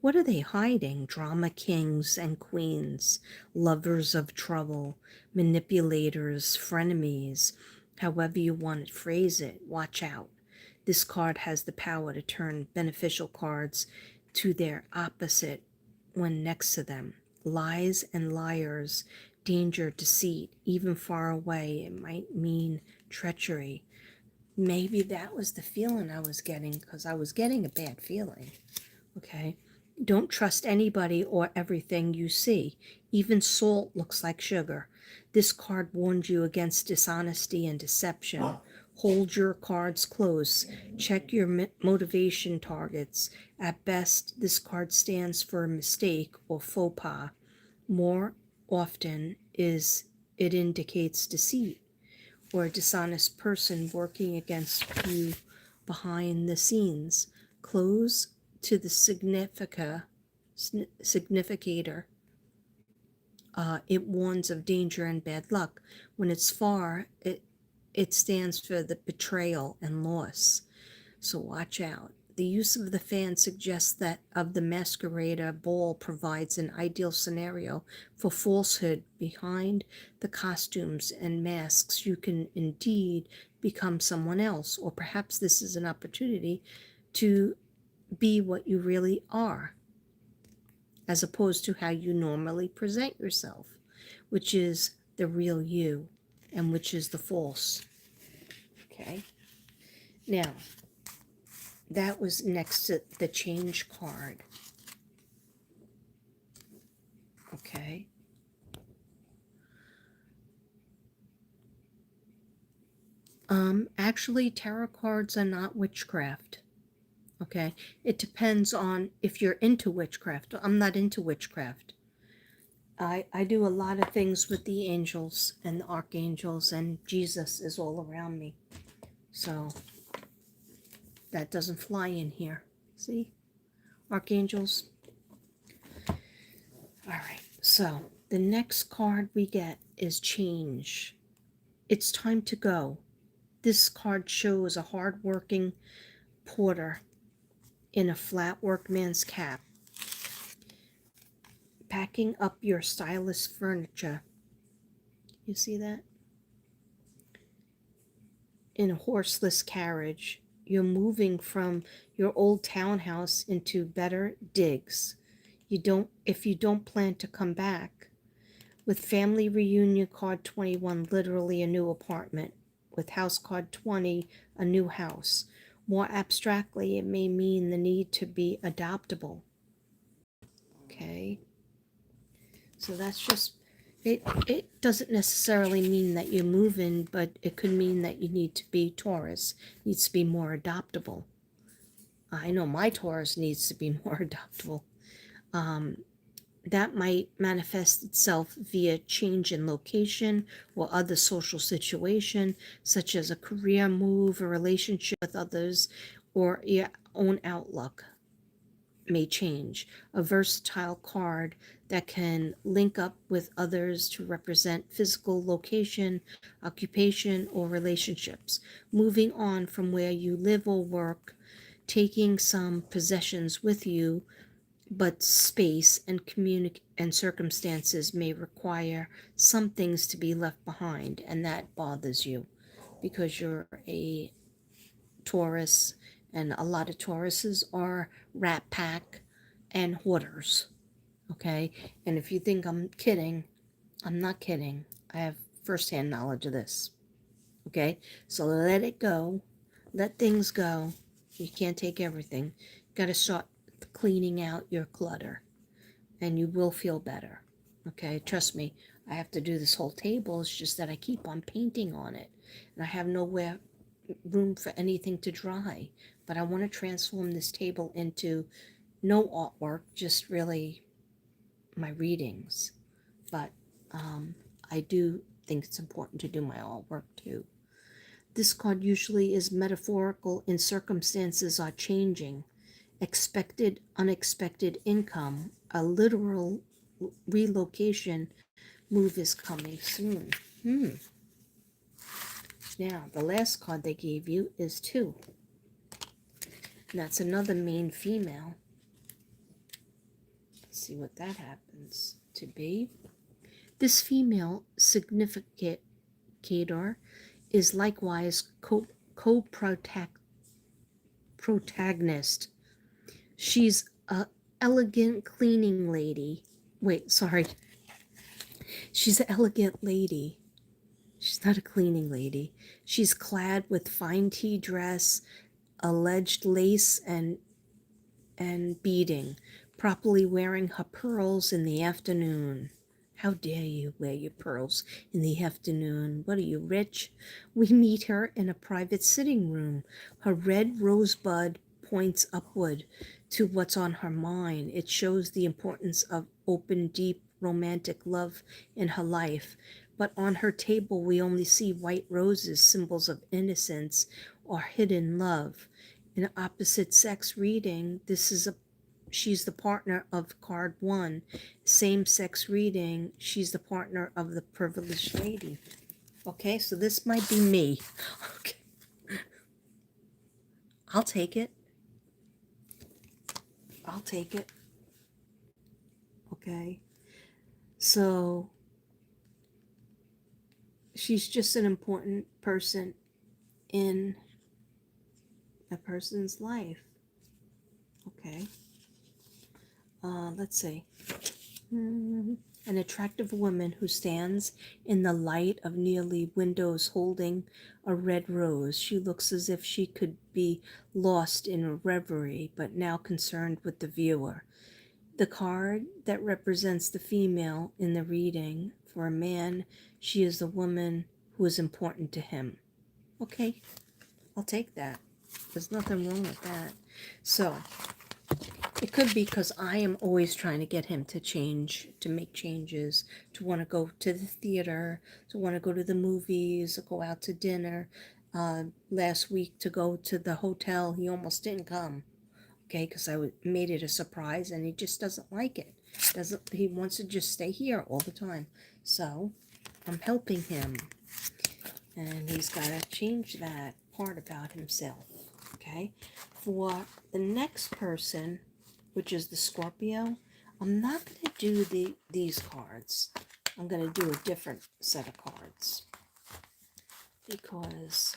Speaker 1: What are they hiding? Drama kings and queens, lovers of trouble, manipulators, frenemies, however you want to phrase it. Watch out. This card has the power to turn beneficial cards to their opposite when next to them. Lies and liars, danger, deceit, even far away. It might mean treachery. Maybe that was the feeling I was getting, because I was getting a bad feeling. Okay. Don't trust anybody or everything you see. Even salt looks like sugar. This card warns you against dishonesty and deception. Hold your cards close. Check your motivation targets. At best, this card stands for a mistake or faux pas. More often it indicates deceit or a dishonest person working against you behind the scenes. Close to the significator. It warns of danger and bad luck. When it's far, it stands for the betrayal and loss. So watch out. The use of the fan suggests that of the masquerader ball provides an ideal scenario for falsehood. Behind the costumes and masks, you can indeed become someone else, or perhaps this is an opportunity to be what you really are, as opposed to how you normally present yourself, which is the real you and which is the false. Okay? Now, that was next to the change card. Okay. Actually, tarot cards are not witchcraft. Okay. It depends on if you're into witchcraft. I'm not into witchcraft. I do a lot of things with the angels and the archangels, and Jesus is all around me. So that doesn't fly in here. See? Archangels. All right. So the next card we get is change. It's time to go. This card shows a hard-working porter in a flat workman's cap, packing up your stylish furniture. You see that? In a horseless carriage. You're moving from your old townhouse into better digs. If you don't plan to come back. With family reunion card 21, literally a new apartment. With house card 20, a new house. More abstractly, it may mean the need to be adoptable. Okay. So that's just, it doesn't necessarily mean that you're moving, but it could mean that you need to be Taurus, needs to be more adoptable. I know my Taurus needs to be more adoptable. That might manifest itself via change in location or other social situation, such as a career move, a relationship with others, or your own outlook may change. A versatile card that can link up with others to represent physical location, occupation, or relationships. Moving on from where you live or work, taking some possessions with you, but space and and circumstances may require some things to be left behind, and that bothers you because you're a Taurus, and a lot of Tauruses are rat pack and hoarders. Okay, and if you think I'm kidding, I'm not kidding. I have firsthand knowledge of this. Okay, so let it go, let things go. You can't take everything. You got to start cleaning out your clutter, and you will feel better. Okay, trust me. I have to do this whole table. It's just that I keep on painting on it, and I have nowhere room for anything to dry. But I want to transform this table into no artwork, just really my readings. But I do think it's important to do my artwork too. This card usually is metaphorical in circumstances are changing. Expected, unexpected income, a literal relocation move is coming soon. Now, the last card they gave you is 2. And that's another main female. Let's see what that happens to be. This female significator is likewise co-protagonist. She's a elegant cleaning lady. Wait, sorry. She's an elegant lady. She's not a cleaning lady. She's clad with fine tea dress, alleged lace and beading, properly wearing her pearls in the afternoon. How dare you wear your pearls in the afternoon? What are you, rich? We meet her in a private sitting room. Her red rosebud points upward to what's on her mind. It shows the importance of open, deep, romantic love in her life. But on her table, we only see white roses, symbols of innocence or hidden love. In opposite sex reading, she's the partner of card 1. Same sex reading, she's the partner of the privileged lady. Okay, so this might be me. Okay. I'll take it. I'll take it. Okay. So she's just an important person in a person's life. Okay. Let's see. An attractive woman who stands in the light of nearly windows holding a red rose. She looks as if she could be lost in a reverie, but now concerned with the viewer. The card that represents the female in the reading, for a man, she is the woman who is important to him. Okay, I'll take that. There's nothing wrong with that. So, it could be because I am always trying to get him to change, to make changes, to want to go to the theater, to want to go to the movies, or go out to dinner. Last week to go to the hotel, he almost didn't come. Okay, because I made it a surprise, and he just doesn't like it. He wants to just stay here all the time. So I'm helping him, and he's got to change that part about himself. Okay, for the next person, which is the Scorpio, I'm not going to do these cards. I'm going to do a different set of cards. Because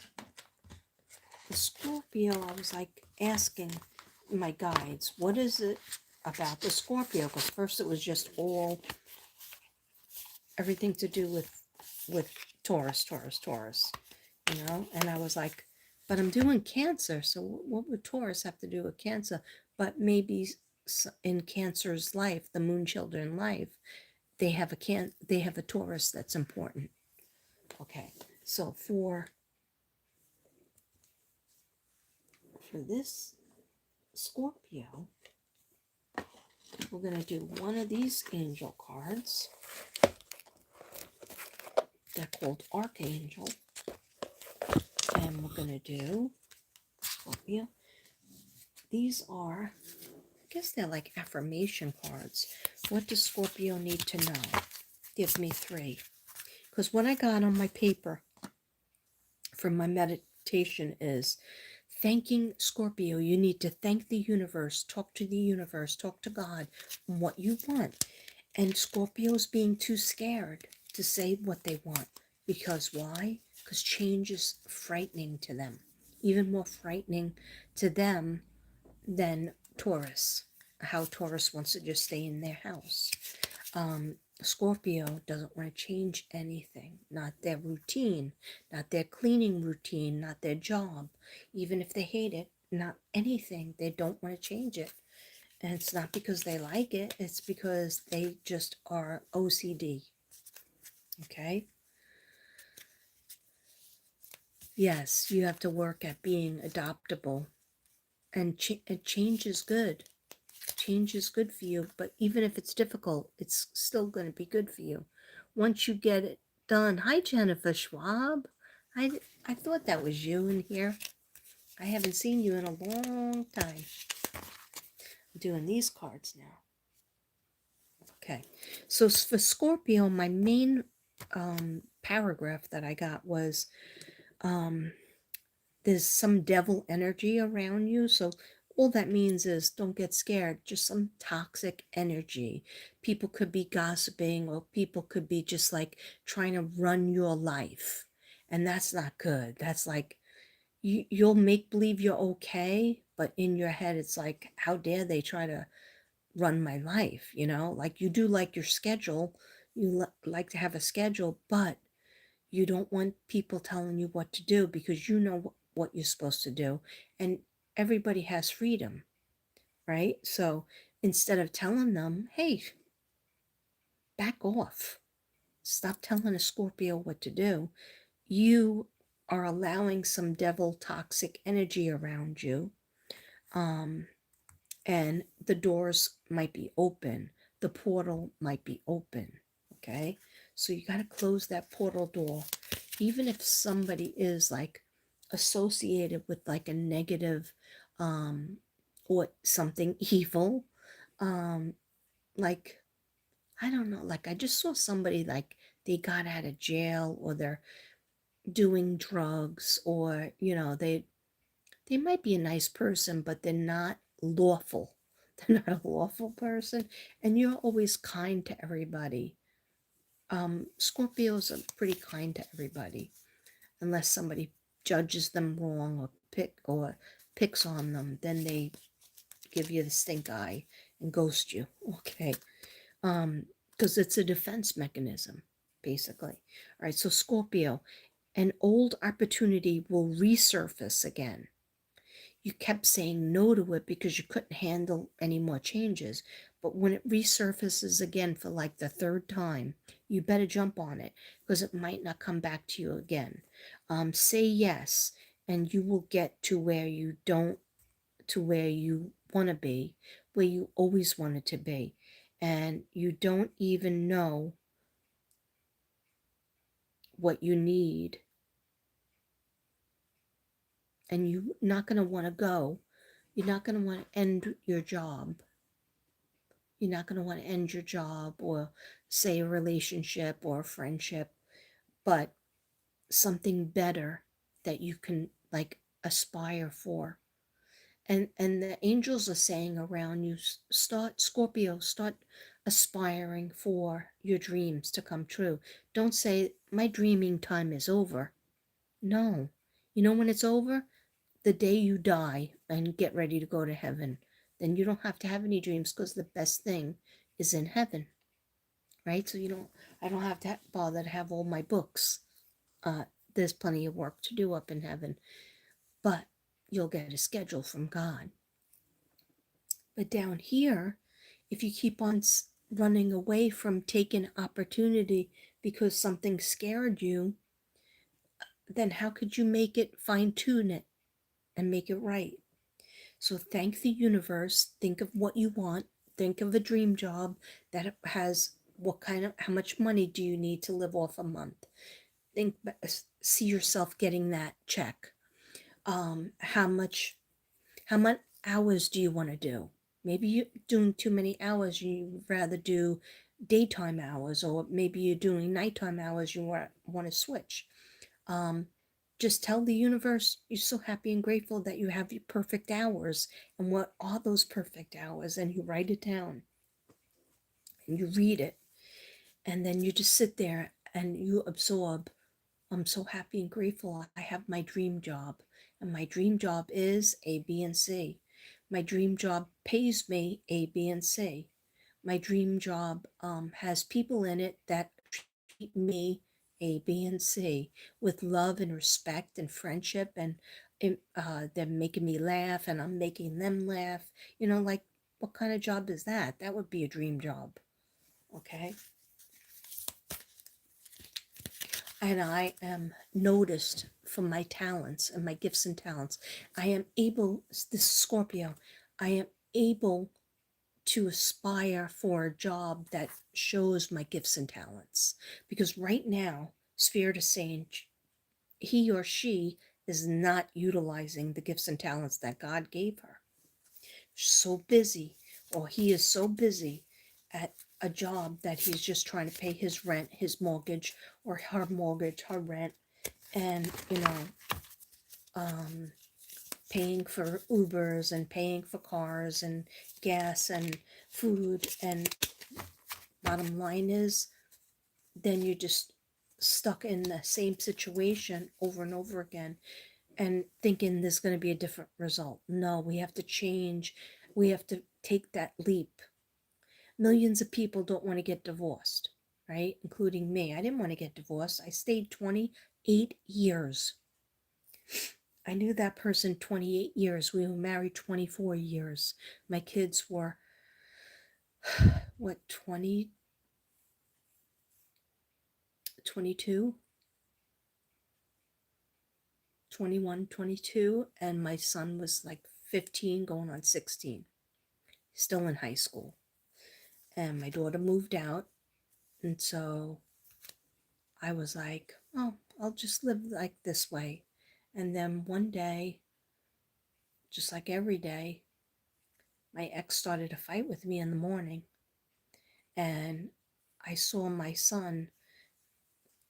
Speaker 1: the Scorpio, I was like asking my guides, what is it about the Scorpio? Because first it was just everything to do with Taurus, and I was like, but I'm doing Cancer, so what would Taurus have to do with Cancer? But maybe in Cancer's life, the moon children life, they have a Taurus that's important. Okay, so for this Scorpio, we're going to do one of these angel cards. They're called Archangel. And we're going to do Scorpio. These are, I guess they're like affirmation cards. What does Scorpio need to know? Give me 3. Because what I got on my paper from my meditation is thanking Scorpio, you need to thank the universe, talk to the universe, talk to God, what you want. And Scorpio's being too scared to say what they want. Because why? Because change is frightening to them. Even more frightening to them than Taurus. How Taurus wants to just stay in their house. Scorpio doesn't want to change anything, not their routine, not their cleaning routine, not their job. Even if they hate it, not anything. They don't want to change it. And it's not because they like it, it's because they just are OCD. Okay? Yes, you have to work at being adoptable. And change is good. Change is good for you, but even if it's difficult, it's still going to be good for you. Once you get it done. Hi, Jennifer Schwab. I thought that was you in here. I haven't seen you in a long time. I'm doing these cards now. Okay, so for Scorpio, my main paragraph that I got was there's some devil energy around you. So all that means is don't get scared, just some toxic energy. People could be gossiping, or people could be just like trying to run your life. And that's not good. That's like you'll make believe you're okay, but in your head, it's like, how dare they try to run my life? Like you do like your schedule. You like to have a schedule, but you don't want people telling you what to do because you know what you're supposed to do. And everybody has freedom, right? So instead of telling them, hey, back off, stop telling a Scorpio what to do, you are allowing some devil toxic energy around you. And the doors might be open, the portal might be open. Okay, so you got to close that portal door. Even if somebody is like associated with like a negative or something evil, um like I don't know, like I just saw somebody like they got out of jail, or they're doing drugs, or they might be a nice person, but they're not lawful. They're not a lawful person, and you're always kind to everybody. Scorpios are pretty kind to everybody, unless somebody judges them wrong, or picks on them. Then they give you the stink eye and ghost you. Okay, because it's a defense mechanism, basically. All right, so Scorpio, an old opportunity will resurface again. You kept saying no to it because you couldn't handle any more changes. But when it resurfaces again for like the third time, you better jump on it because it might not come back to you again. Say yes, and you will get to where you want to be, where you always wanted to be. And you don't even know what you need. And you're not going to want to go. You're not going to want to end your job. You're not going to want to end your job, or say a relationship or a friendship, but something better that you can like aspire for. And the angels are saying around you, start, Scorpio, start aspiring for your dreams to come true. Don't say my dreaming time is over. No. You know when it's over? The day you die and get ready to go to heaven. Then you don't have to have any dreams, because the best thing is in heaven, right? So I don't have to bother to have all my books. There's plenty of work to do up in heaven, but you'll get a schedule from God. But down here, if you keep on running away from taking opportunity because something scared you, then how could you make it, fine tune it, and make it right? So thank the universe. Think of what you want. Think of a dream job that has how much money do you need to live off a month? Think, see yourself getting that check. How much hours do you want to do? Maybe you're doing too many hours. You'd rather do daytime hours, or maybe you're doing nighttime hours. You want to switch. just tell the universe you're so happy and grateful that you have your perfect hours, and what are those perfect hours, and you write it down and you read it, and then you just sit there and you absorb. I'm so happy and grateful I have my dream job, and my dream job is A, B, and C. My dream job pays me A, B, and C. My dream job has people in it that treat me A, B, and C with love and respect and friendship, and they're making me laugh and I'm making them laugh. Like, what kind of job is that? That would be a dream job. Okay. And I am noticed for my talents and my gifts and talents. I am able, this Scorpio, I am able to aspire for a job that shows my gifts and talents. Because right now, Spirit is saying he or she is not utilizing the gifts and talents that God gave her. So busy, or he is so busy at a job that he's just trying to pay his rent, his mortgage, or her mortgage, her rent, and um, paying for Ubers and paying for cars and gas and food. And bottom line is, then you're just stuck in the same situation over and over again, and thinking there's going to be a different result. No, we have to change. We have to take that leap. Millions of people don't want to get divorced, right? Including me. I didn't want to get divorced. I stayed 28 years. I knew that person 28 years. We were married 24 years. My kids were, what, 20, 22, 21, 22, and my son was like 15 going on 16, still in high school. And my daughter moved out, and so I was like, oh, I'll just live like this way. And then one day, just like every day, my ex started a fight with me in the morning, and I saw my son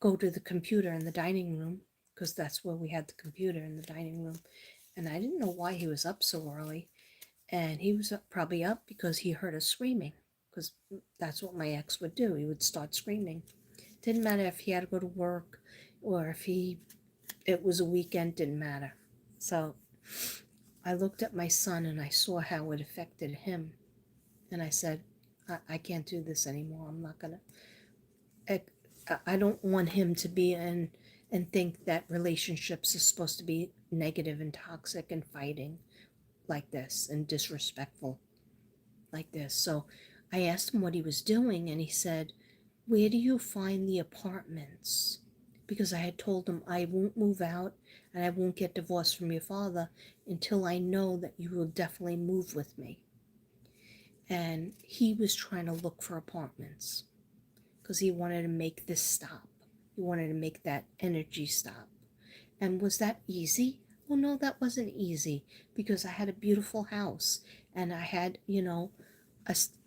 Speaker 1: go to the computer in the dining room, because that's where we had the computer, in the dining room. And I didn't know why he was up so early. And he was probably up because he heard us screaming, because that's what my ex would do. He would start screaming. Didn't matter if he had to go to work or if it was a weekend, didn't matter. So I looked at my son and I saw how it affected him. And I said, I can't do this anymore. I'm not going to. I don't want him to be in and think that relationships are supposed to be negative and toxic and fighting like this and disrespectful like this. So I asked him what he was doing, and he said, where do you find the apartments? Because I had told him I won't move out and I won't get divorced from your father until I know that you will definitely move with me. And he was trying to look for apartments because he wanted to make this stop. He wanted to make that energy stop. And was that easy? Well, no, that wasn't easy, because I had a beautiful house, and I had,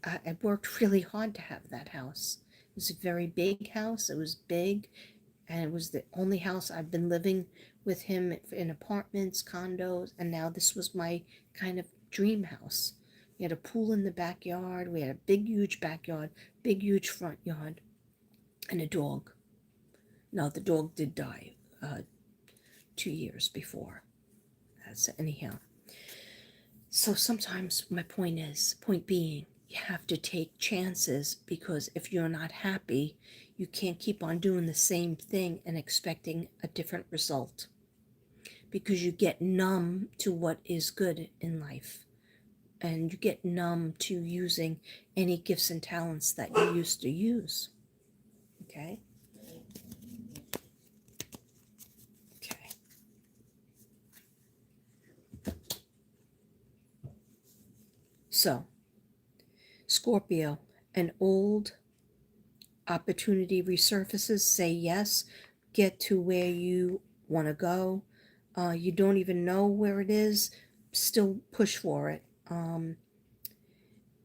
Speaker 1: I worked really hard to have that house. It was a very big house. It was big, and it was the only house I've been living with him in apartments, condos, and now this was my kind of dream house. We had a pool in the backyard. We had a big, huge backyard, big, huge front yard, and a dog. No, the dog did die 2 years before. That's anyhow. So sometimes my point being, you have to take chances, because if you're not happy, you can't keep on doing the same thing and expecting a different result, because you get numb to what is good in life, and you get numb to using any gifts and talents that you used to use. Okay? Okay. So, Scorpio, an old opportunity resurfaces, say yes, get to where you want to go. You don't even know where it is, still push for it.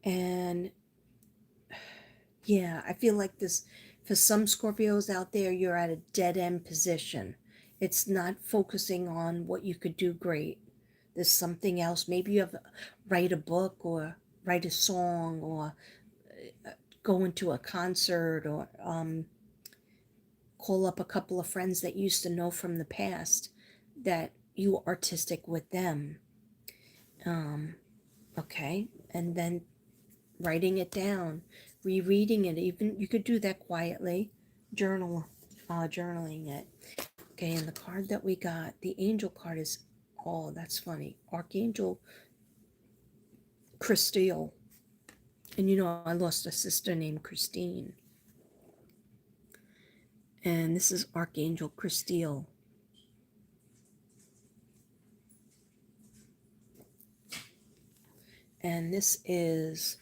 Speaker 1: And yeah, I feel like this, for some Scorpios out there, you're at a dead end position. It's not focusing on what you could do great. There's something else. Maybe you have write a book or write a song or go into a concert or call up a couple of friends that you used to know from the past that you are artistic with them. Okay, and then writing it down, rereading it. Even you could do that quietly, journaling it. Okay, and the card that we got, the angel card is, oh, that's funny, Archangel Christelle. And you know, I lost a sister named Christine. And this is Archangel Christelle. And this is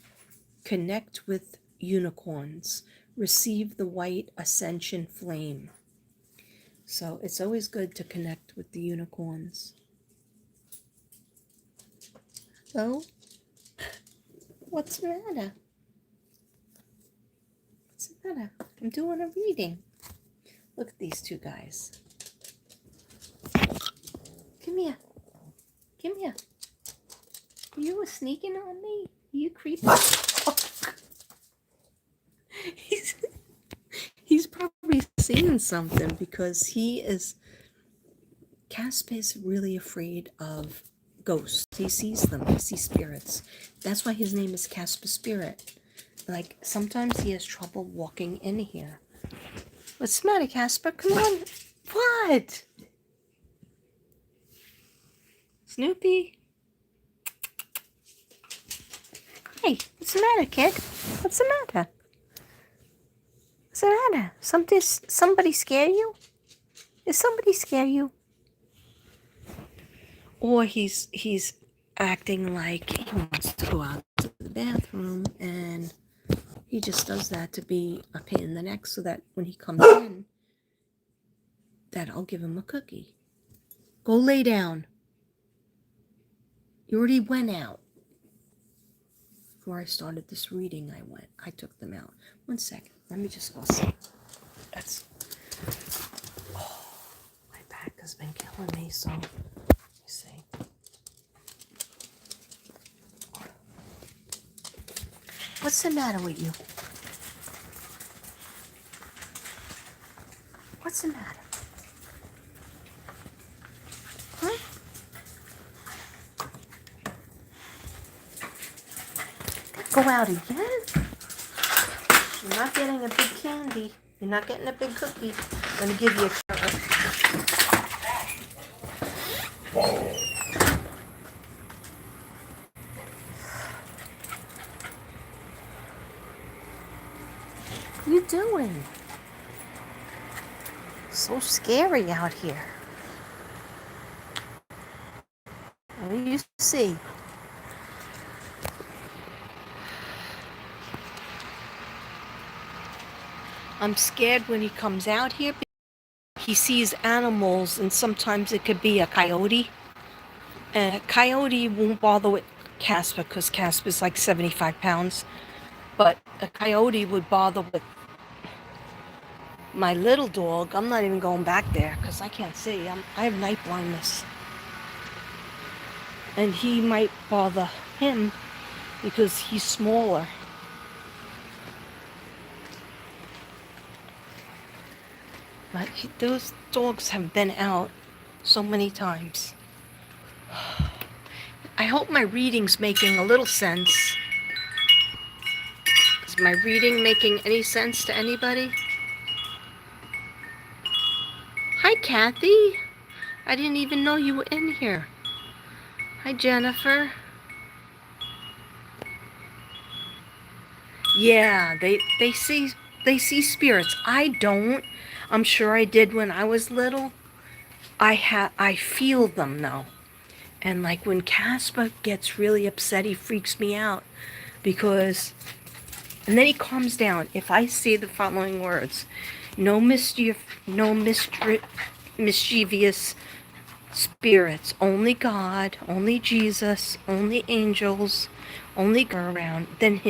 Speaker 1: connect with unicorns, receive the white ascension flame. So it's always good to connect with the unicorns. So, what's the matter? What's the matter? I'm doing a reading. Look at these two guys. Come here. Come here. You were sneaking on me? You creepy. He's probably seeing something because Casper is really afraid of ghosts. He sees them. He sees spirits. That's why his name is Casper Spirit. Like, sometimes he has trouble walking in here. What's the matter, Casper? Come on. What? Snoopy? Hey, what's the matter, kid? What's the matter? What's the matter? Somebody scare you? Did somebody scare you? Or he's acting like he wants to go out to the bathroom, and he just does that to be a pain in the neck so that when he comes in, that I'll give him a cookie. Go lay down. You already went out. Before I started this reading, I took them out. 1 second. Let me just go see. My back has been killing me, so let me see. What's the matter with you? What's the matter? Huh? Go out again? You're not getting a big candy. You're not getting a big cookie. Let me give you a carrot. What are you doing? So scary out here. What do you see? I'm scared when he comes out here. He sees animals, and sometimes it could be a coyote. And a coyote won't bother with Casper because Casper's like 75 pounds. But a coyote would bother with my little dog. I'm not even going back there because I can't see. I have night blindness. And he might bother him because he's smaller. But those dogs have been out so many times. I hope my reading's making a little sense. Is my reading making any sense to anybody? Hi, Kathy. I didn't even know you were in here. Hi, Jennifer. Yeah, they see spirits. I don't. I'm sure I did when I was little. I feel them though. And like when Casper gets really upset, he freaks me out because, and then he calms down. If I say the following words, no mischief, no mischievous spirits, only God, only Jesus, only angels, only go around, then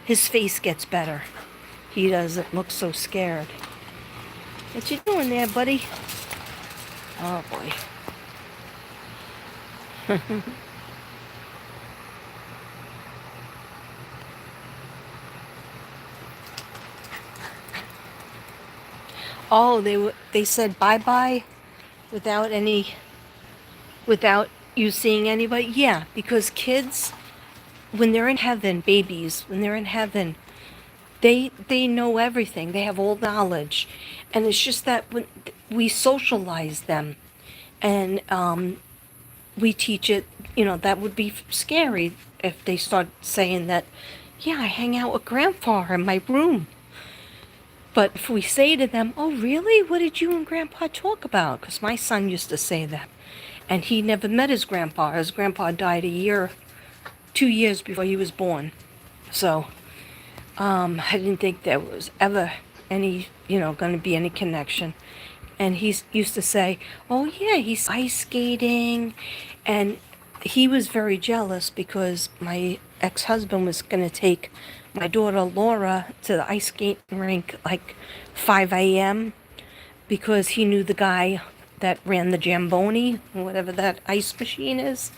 Speaker 1: his face gets better. He doesn't look so scared. What you doing there, buddy? Oh boy. Oh, they said bye bye without without you seeing anybody. Yeah, because kids, when they're in heaven, babies, when they're in heaven, they know everything. They have all knowledge, and it's just that when we socialize them, and we teach it. That would be scary if they start saying that. Yeah, I hang out with Grandpa in my room. But if we say to them, "Oh, really? What did you and Grandpa talk about?" Because my son used to say that, and he never met his grandpa. His grandpa died 2 years before he was born. So I didn't think there was ever any, going to be any connection. And he used to say, "Oh yeah, he's ice skating," and he was very jealous because my ex-husband was going to take my daughter Laura to the ice skating rink like 5 a.m. because he knew the guy that ran the Jamboni, whatever that ice machine is.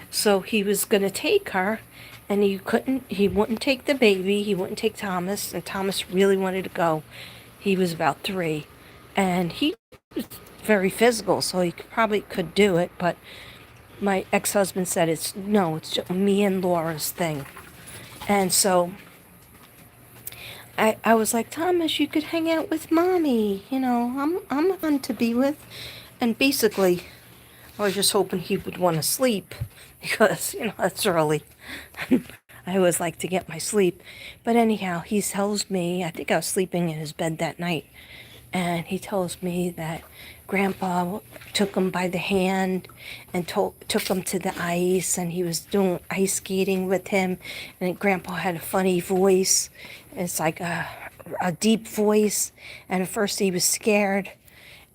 Speaker 1: So he was going to take her, and he wouldn't take the baby, he wouldn't take Thomas, and Thomas really wanted to go. He was about 3, and he was very physical, so he probably could do it, but my ex-husband said it's just me and Laura's thing. And so I was like, Thomas, you could hang out with mommy, I'm fun to be with. And basically I was just hoping he would want to sleep because, it's early. I always like to get my sleep. But anyhow, he tells me, I think I was sleeping in his bed that night, and he tells me that Grandpa took him by the hand and took him to the ice, and he was doing ice skating with him, and Grandpa had a funny voice. It's like a deep voice, and at first he was scared,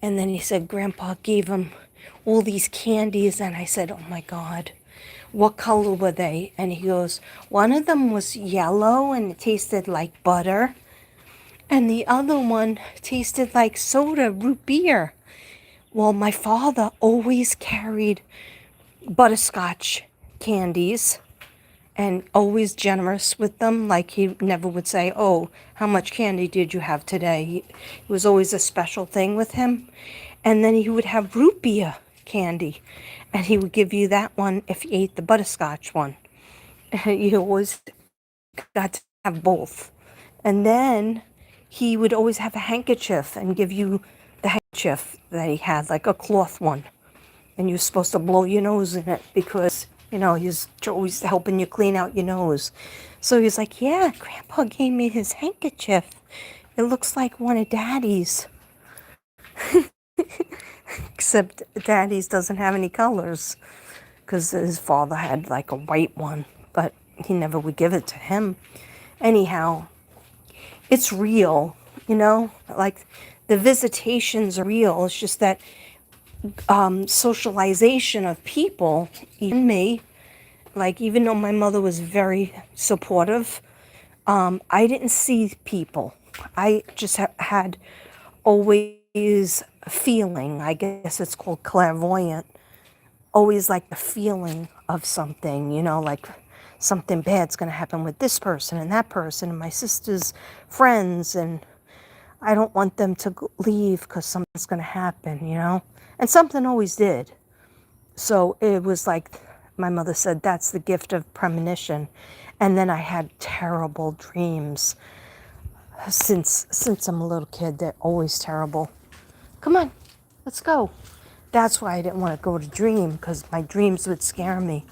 Speaker 1: and then he said Grandpa gave him all these candies, and I said, oh my God, what color were they? And he goes, one of them was yellow and it tasted like butter, and the other one tasted like soda, root beer. Well, my father always carried butterscotch candies and always generous with them. Like he never would say, oh, how much candy did you have today? It was always a special thing with him. And then he would have root beer candy, and he would give you that one if you ate the butterscotch one. You always got to have both. And then he would always have a handkerchief and give you the handkerchief that he had, like a cloth one. And you're supposed to blow your nose in it because, he's always helping you clean out your nose. So he's like, yeah, Grandpa gave me his handkerchief. It looks like one of Daddy's. Except Daddy's doesn't have any colors because his father had like a white one, but he never would give it to him. Anyhow, it's real, like the visitations are real. It's just that socialization of people, even me, like even though my mother was very supportive, I didn't see people. I just had always a feeling, I guess it's called clairvoyant, always like the feeling of something, like something bad's going to happen with this person and that person and my sister's friends, and I don't want them to leave because something's going to happen, and something always did. So it was like my mother said, that's the gift of premonition. And then I had terrible dreams since I'm a little kid. They're always terrible. Come on, let's go. That's why I didn't want to go to dream, because my dreams would scare me.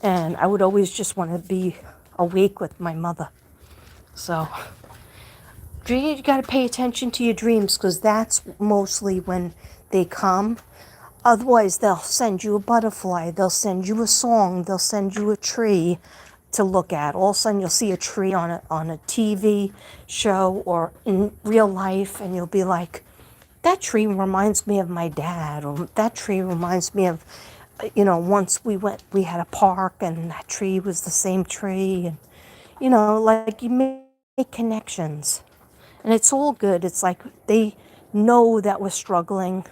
Speaker 1: And I would always just want to be awake with my mother. So you got to pay attention to your dreams, because that's mostly when they come. Otherwise, they'll send you a butterfly, they'll send you a song, they'll send you a tree to look at. All of a sudden, you'll see a tree on a TV show or in real life, and you'll be like, that tree reminds me of my dad, or that tree reminds me of, once we had a park and that tree was the same tree. And, like you make connections. And it's all good. It's like they know that we're struggling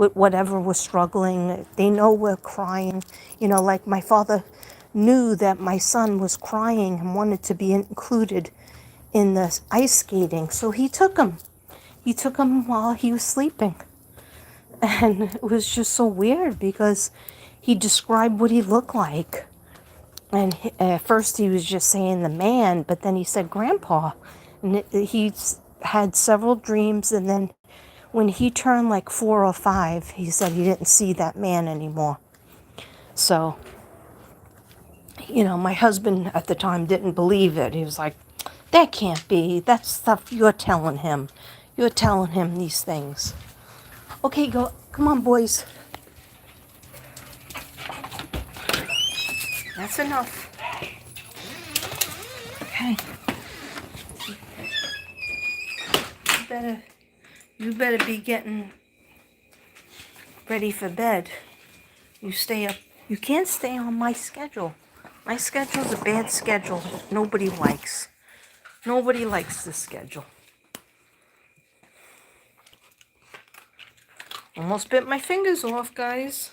Speaker 1: with whatever we're struggling. They know we're crying. You know, like my father knew that my son was crying and wanted to be included in the ice skating. So he took him. He took him while he was sleeping. And it was just so weird because he described what he looked like. And at first he was just saying the man, but then he said grandpa. And he's had several dreams. And then when he turned like 4 or 5, he said he didn't see that man anymore. So, you know, my husband at the time didn't believe it. He was like, that can't be. That's stuff you're telling him. You're telling him these things. Okay, go. Come on, boys. That's enough. Okay. You better be getting ready for bed. You stay up. You can't stay on my schedule. My schedule's a bad schedule. Nobody likes. Nobody likes this schedule. Almost bit my fingers off, guys.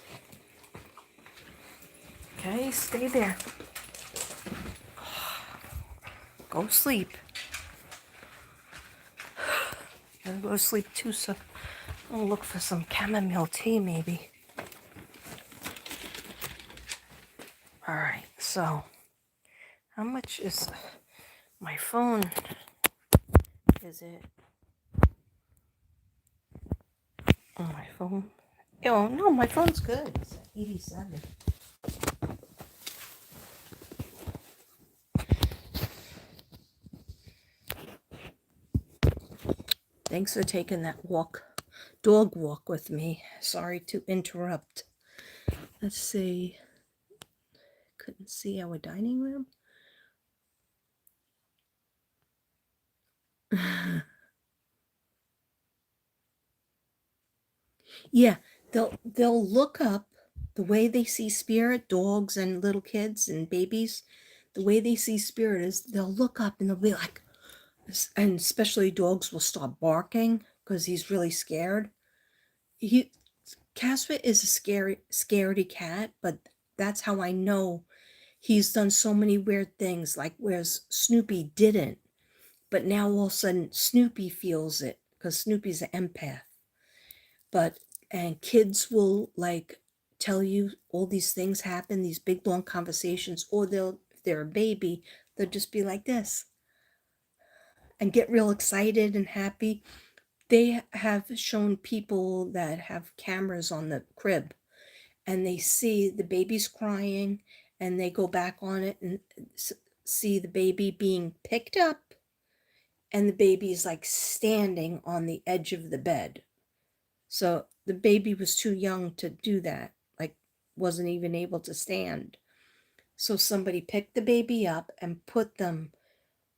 Speaker 1: Okay, stay there. Go sleep. Gotta go to sleep too, so I'll look for some chamomile tea maybe. Alright, so how much is my phone? Is it on my phone? Oh no, my phone's good. It's 87. Thanks for taking that dog walk with me. Sorry to interrupt. Let's see. Couldn't see our dining room. Yeah, they'll look up the way they see spirit, dogs and little kids and babies. The way they see spirit is they'll look up and they'll be like, and especially dogs will start barking because he's really scared. Casper is a scaredy cat, but that's how I know he's done so many weird things, like whereas Snoopy didn't. But now all of a sudden Snoopy feels it because Snoopy's an empath. And kids will like tell you all these things happen, these big long conversations, or if they're a baby, they'll just be like this and get real excited and happy. They have shown people that have cameras on the crib and they see the baby's crying and they go back on it and see the baby being picked up and the baby's like standing on the edge of the bed. So the baby was too young to do that, like wasn't even able to stand. So somebody picked the baby up and put them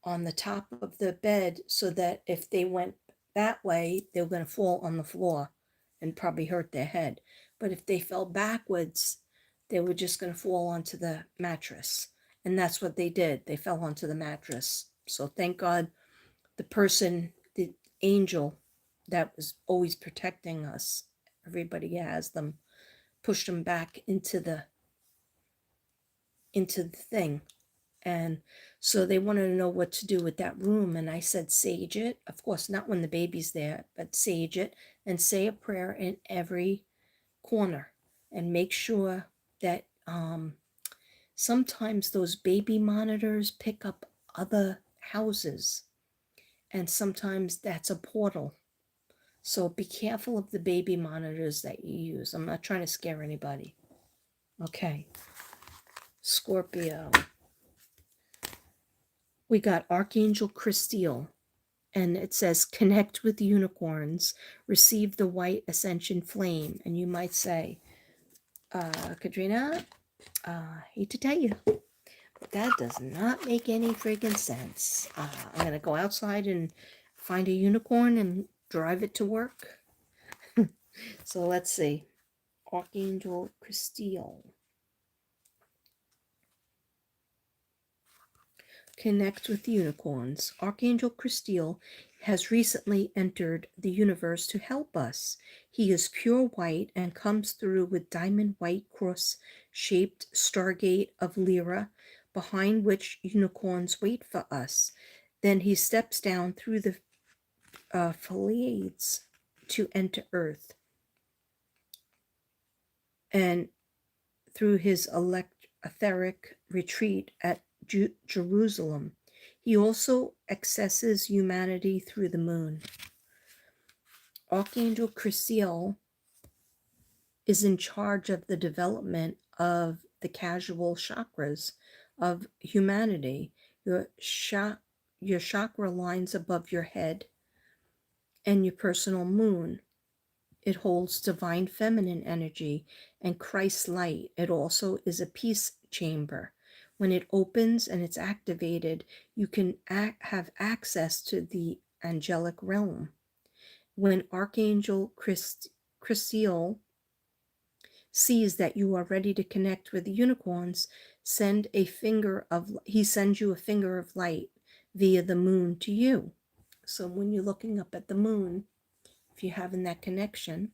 Speaker 1: on the top of the bed so that if they went that way, they were going to fall on the floor and probably hurt their head. But if they fell backwards, they were just going to fall onto the mattress. And that's what they did. They fell onto the mattress. So thank God the angel that was always protecting us, everybody has them, pushed them back into the thing. And so they wanted to know what to do with that room. And I said, sage it. Of course, not when the baby's there, but sage it and say a prayer in every corner and make sure that sometimes those baby monitors pick up other houses. And sometimes that's a portal. So be careful of the baby monitors that you use. I'm not trying to scare anybody. Okay. Scorpio. We got Archangel Christille, and it says, connect with unicorns, receive the white ascension flame. And you might say, Katrina, hate to tell you, but that does not make any friggin' sense. I'm going to go outside and find a unicorn and drive it to work. So let's see. Archangel Christille. Connect with unicorns. Archangel Christille has recently entered the universe to help us. He is pure white and comes through with diamond white cross-shaped stargate of Lyra, behind which unicorns wait for us. Then he steps down through the Pleiades to enter Earth, and through his etheric retreat at Jerusalem. He also accesses humanity through the moon. Archangel Chrysiel is in charge of the development of the casual chakras of humanity. Your chakra lines above your head and your personal moon. It holds divine feminine energy and Christ light. It also is a peace chamber. When it opens and it's activated, you can have access to the angelic realm. When Archangel Chrysiel sees that you are ready to connect with the unicorns, he sends you a finger of light via the moon to you. So when you're looking up at the moon, if you're having that connection,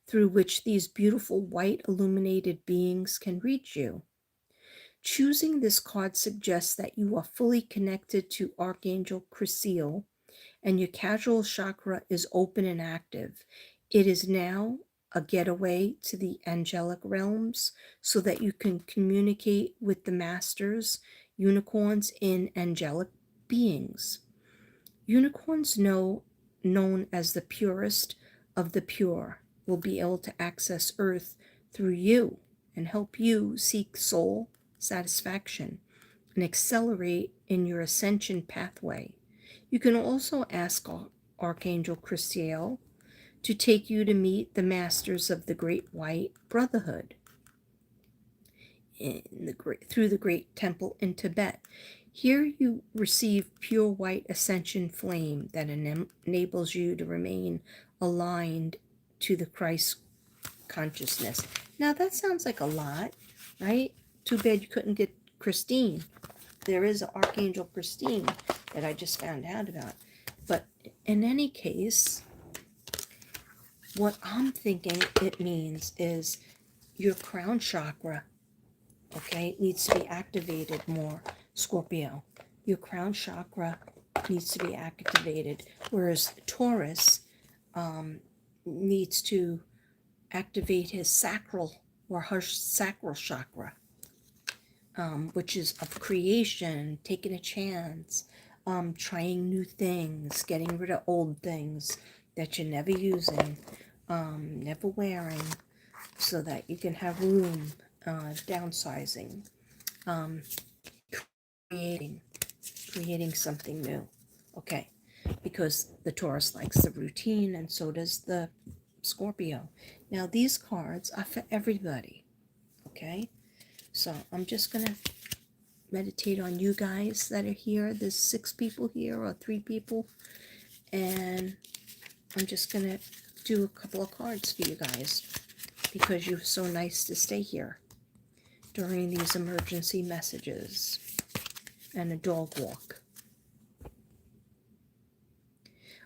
Speaker 1: through which these beautiful white illuminated beings can reach you. Choosing this card suggests that you are fully connected to Archangel Chrysiel and your casual chakra is open and active. It is now a getaway to the angelic realms so that you can communicate with the masters, unicorns, and angelic beings. Unicorns, known as the purest of the pure, will be able to access Earth through you and help you seek soul satisfaction and accelerate in your ascension pathway. You can also ask Archangel Chrysiel to take you to meet the masters of the Great White Brotherhood through the Great Temple in Tibet. Here you receive pure white ascension flame that enables you to remain aligned to the Christ consciousness. Now that sounds like a lot, right? Too bad you couldn't get Christine. There is an Archangel Christine that I just found out about. But in any case, what I'm thinking it means is your crown chakra, okay, needs to be activated more, Scorpio. Your crown chakra needs to be activated, whereas Taurus needs to activate his sacral chakra, which is of creation, taking a chance, trying new things, getting rid of old things that you're never using, never wearing, so that you can have room, downsizing, creating something new. Okay, because the Taurus likes the routine and so does the Scorpio. Now these cards are for everybody. Okay, so I'm just gonna meditate on you guys that are here. There's 6 people here or 3 people, and I'm just gonna do a couple of cards for you guys because you're so nice to stay here during these emergency messages and a dog walk.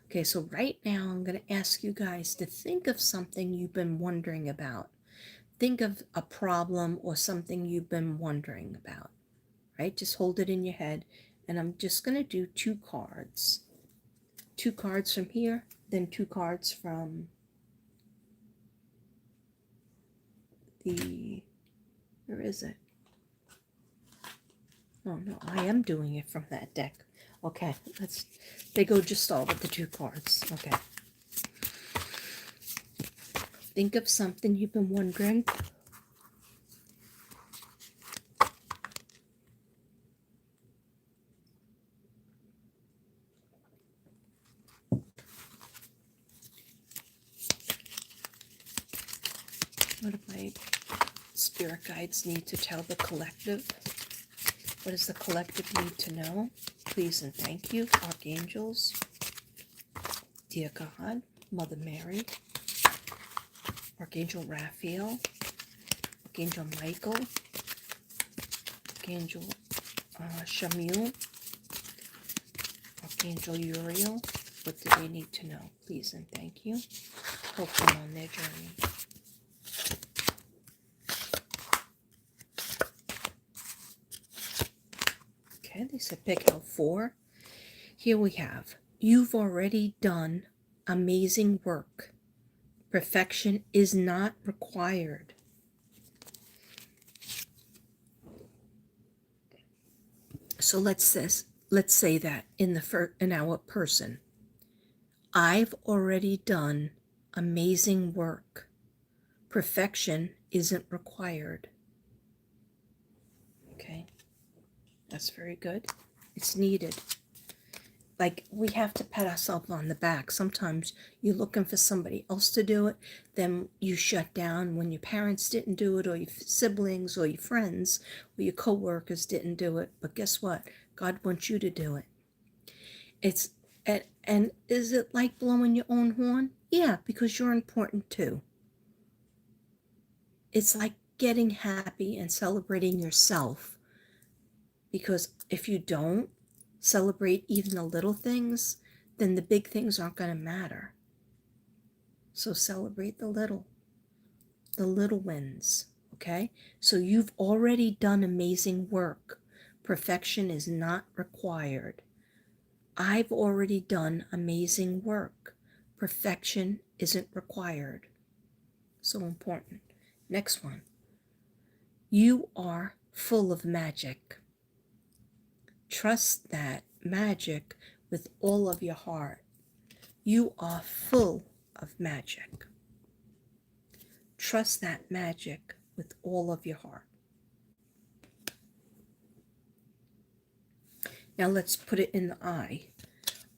Speaker 1: Okay, so right now I'm going to ask you guys to think of something you've been wondering about. Think of a problem or something you've been wondering about, right? Just hold it in your head, and I'm just going to do 2 cards. 2 cards from here, then 2 cards from where is it? Oh no, I am doing it from that deck. Okay, they go just all with the 2 cards. Okay. Think of something you've been wondering. What do my spirit guides need to tell the collective? What does the collective need to know? Please and thank you, archangels, dear God, Mother Mary, Archangel Raphael, Archangel Michael, Archangel Shamuel, Archangel Uriel, What do they need to know? Please and thank you. Help them on their journey. Okay, they said pick out 4. Here we have, you've already done amazing work. Perfection is not required. So let's say that in our person. I've already done amazing work. Perfection isn't required. Okay, that's very good. It's needed. Like, we have to pat ourselves on the back. Sometimes you're looking for somebody else to do it, then you shut down when your parents didn't do it, or your siblings, or your friends, or your co-workers didn't do it. But guess what? God wants you to do it. It's and is it like blowing your own horn? Yeah, because you're important too. It's like getting happy and celebrating yourself. Because if you don't celebrate even the little things, then the big things aren't going to matter. So celebrate the little wins, okay? So you've already done amazing work. Perfection is not required. I've already done amazing work. Perfection isn't required. So important. Next one. You are full of magic. Trust that magic with all of your heart. You are full of magic. Trust that magic with all of your heart. Now let's put it in the I.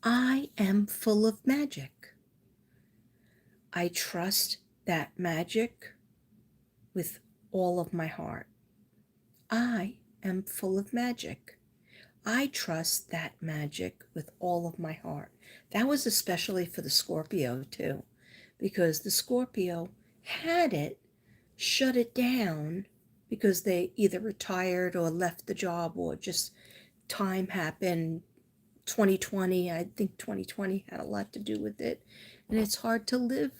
Speaker 1: I am full of magic. I trust that magic with all of my heart. I am full of magic. I trust that magic with all of my heart. That was especially for the Scorpio too, because the Scorpio had it, shut it down because they either retired or left the job, or just time happened. 2020, I think 2020 had a lot to do with it. And it's hard to live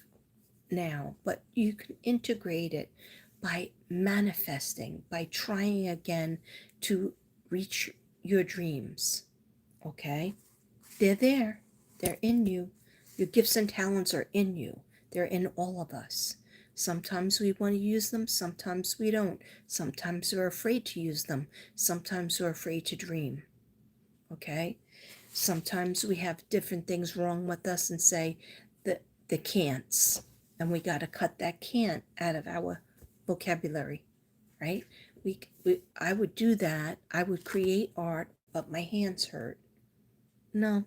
Speaker 1: now, but you can integrate it by manifesting, by trying again to reach your dreams. Okay? They're there. They're in you. Your gifts and talents are in you. They're in all of us. Sometimes we want to use them, sometimes we don't. Sometimes we're afraid to use them. Sometimes we're afraid to dream. Okay? Sometimes we have different things wrong with us and say the can'ts, and we got to cut that can't out of our vocabulary, right? I would do that. I would create art, but my hands hurt. No,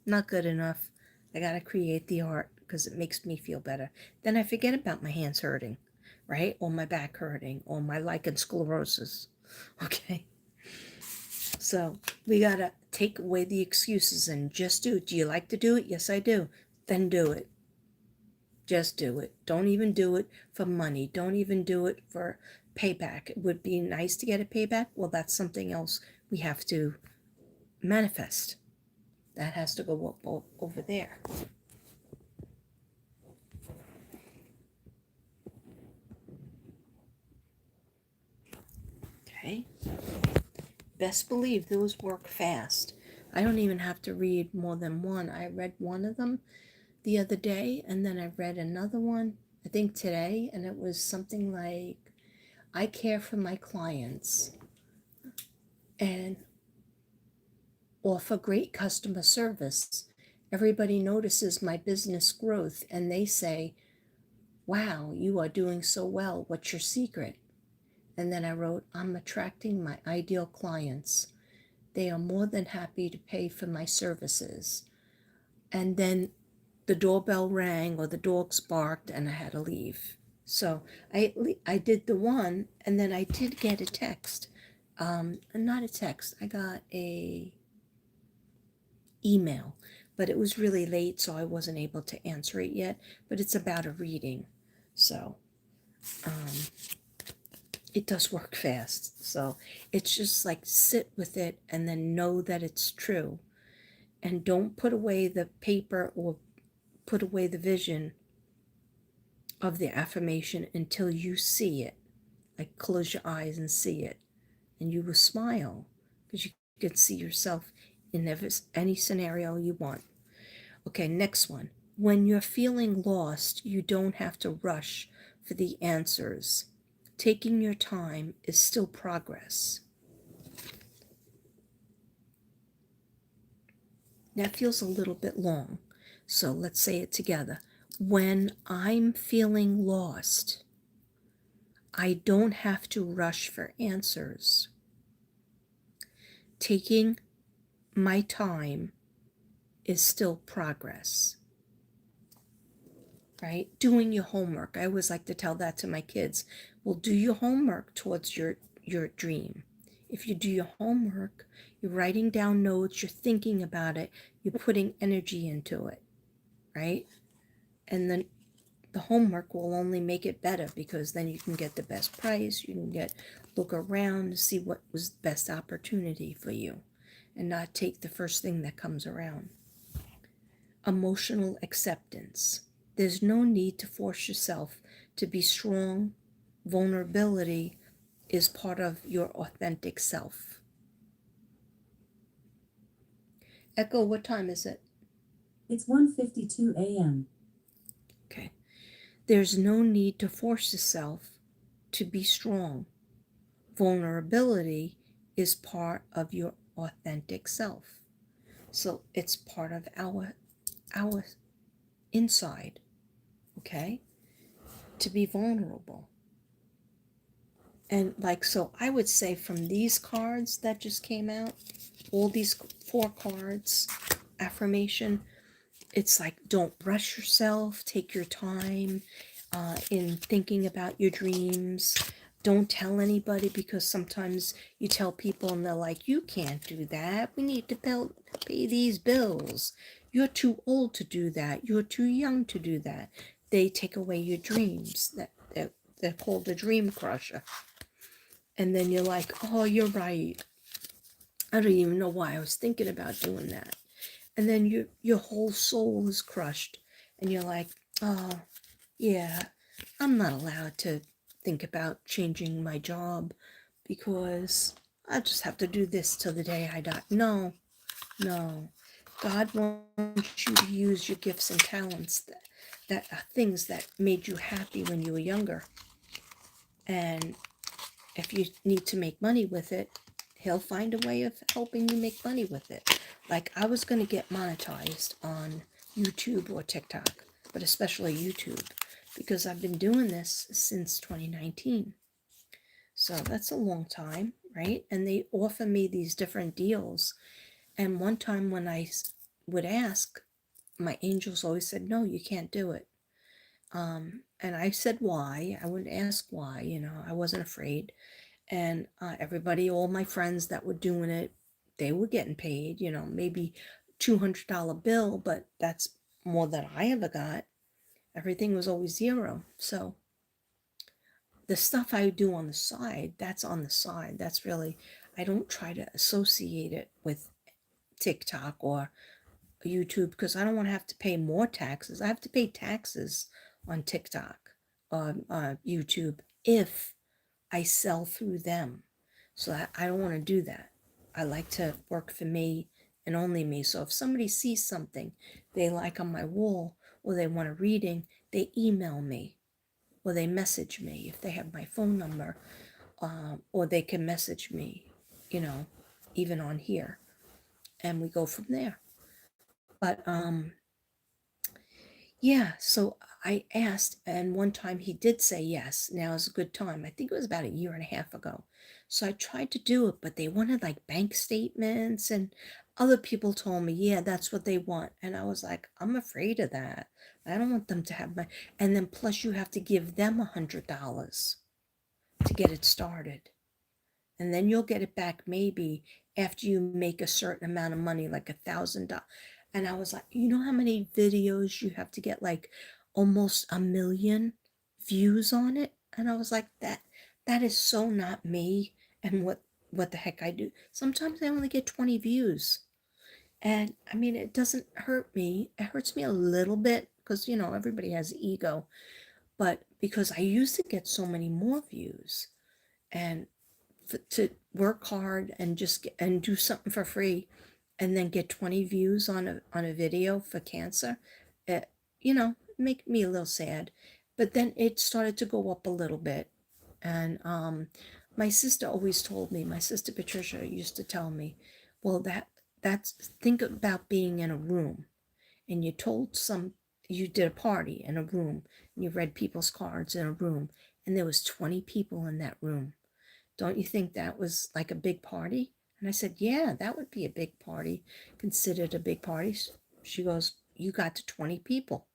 Speaker 1: not good enough. I got to create the art because it makes me feel better. Then I forget about my hands hurting, right? Or my back hurting, or my lichen sclerosis. Okay? So we got to take away the excuses and just do it. Do you like to do it? Yes, I do. Then do it. Just do it. Don't even do it for money. Don't even do it for payback. It would be nice to get a payback. Well, that's something else we have to manifest. That has to go over there. Okay. Best believe those work fast. I don't even have to read more than one. I read one of them the other day, and then I read another one, I think today, and it was something like, I care for my clients and offer great customer service. Everybody notices my business growth and they say, wow, you are doing so well. What's your secret? And then I wrote, I'm attracting my ideal clients. They are more than happy to pay for my services. And then the doorbell rang or the dogs barked and I had to leave. So I did the one, and then I did get a text. Not a text. I got a email, but it was really late, so I wasn't able to answer it yet. But it's about a reading, so it does work fast. So it's just like sit with it and then know that it's true. And don't put away the paper or put away the vision of the affirmation until you see it. Like close your eyes and see it. And you will smile because you can see yourself in any scenario you want. Okay, next one. When you're feeling lost, you don't have to rush for the answers. Taking your time is still progress. That feels a little bit long, so let's say it together. When I'm feeling lost, I don't have to rush for answers. Taking my time is still progress. Right? Doing your homework. I always like to tell that to my kids. Well, do your homework towards your dream. If you do your homework, you're writing down notes, you're thinking about it, you're putting energy into it, right? And then the homework will only make it better because then you can get the best price, you can look around to see what was the best opportunity for you and not take the first thing that comes around. Emotional acceptance. There's no need to force yourself to be strong. Vulnerability is part of your authentic self. Echo, what time is it?
Speaker 2: It's 1:52 a.m.
Speaker 1: Okay. There's no need to force yourself to be strong. Vulnerability is part of your authentic self. So it's part of our inside, okay? To be vulnerable. And like, so I would say from these cards that just came out, all these 4 cards, affirmation, it's like, don't rush yourself, take your time in thinking about your dreams. Don't tell anybody, because sometimes you tell people and they're like, you can't do that. We need to pay these bills. You're too old to do that. You're too young to do that. They take away your dreams. They're called a dream crusher. And then you're like, oh, you're right. I don't even know why I was thinking about doing that. And then your whole soul is crushed. And you're like, oh, yeah, I'm not allowed to think about changing my job because I just have to do this till the day I die. No, no. God wants you to use your gifts and talents that are things that made you happy when you were younger. And if you need to make money with it, he'll find a way of helping you make money with it. Like, I was going to get monetized on YouTube or TikTok, but especially YouTube, because I've been doing this since 2019. So that's a long time, right? And they offer me these different deals. And one time when I would ask, my angels always said, no, you can't do it. And I said why. I wouldn't ask why, I wasn't afraid. And everybody, all my friends that were doing it, they were getting paid, maybe $200 bill, but that's more than I ever got. Everything was always zero. So the stuff I do on the side, that's on the side. That's really, I don't try to associate it with TikTok or YouTube because I don't want to have to pay more taxes. I have to pay taxes on TikTok, YouTube, if I sell through them. So I don't want to do that. I like to work for me and only me. So if somebody sees something they like on my wall or they want a reading, they email me or they message me if they have my phone number, or they can message me, even on here, and we go from there. But yeah, so I asked, and one time he did say yes. Now is a good time. I think it was about a year and a half ago. So I tried to do it, but they wanted like bank statements, and other people told me, yeah, that's what they want. And I was like, I'm afraid of that. I don't want them to have my, and then plus you have to give them $100 to get it started. And then you'll get it back maybe after you make a certain amount of money, like $1,000. And I was like, you know how many videos you have to get like almost 1 million views on it? And I was like, that is so not me and what the heck I do. Sometimes I only get 20 views. And I mean, it doesn't hurt me. It hurts me a little bit because, everybody has ego. But because I used to get so many more views, and to work hard and just and do something for free and then get 20 views on a video for cancer, it, make me a little sad. But then it started to go up a little bit. And my sister always told me, my sister Patricia used to tell me, well, that's think about being in a room and you did a party in a room and you read people's cards in a room and there was 20 people in that room. Don't you think that was like a big party? And I said, yeah, that would be a big party, considered a big party. She goes, you got to 20 people.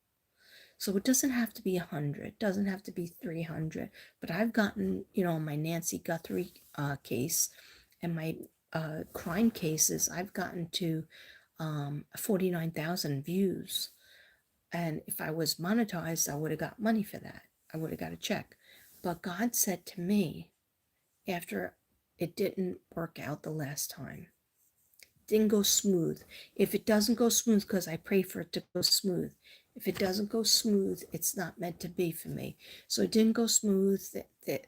Speaker 1: So it doesn't have to be 100, doesn't have to be 300, but I've gotten, my Nancy Guthrie case and my crime cases, I've gotten to 49,000 views. And if I was monetized, I would have got money for that. I would have got a check. But God said to me, after it didn't work out the last time, didn't go smooth. If it doesn't go smooth, because I pray for it to go smooth, if it doesn't go smooth, it's not meant to be for me. So it didn't go smooth. The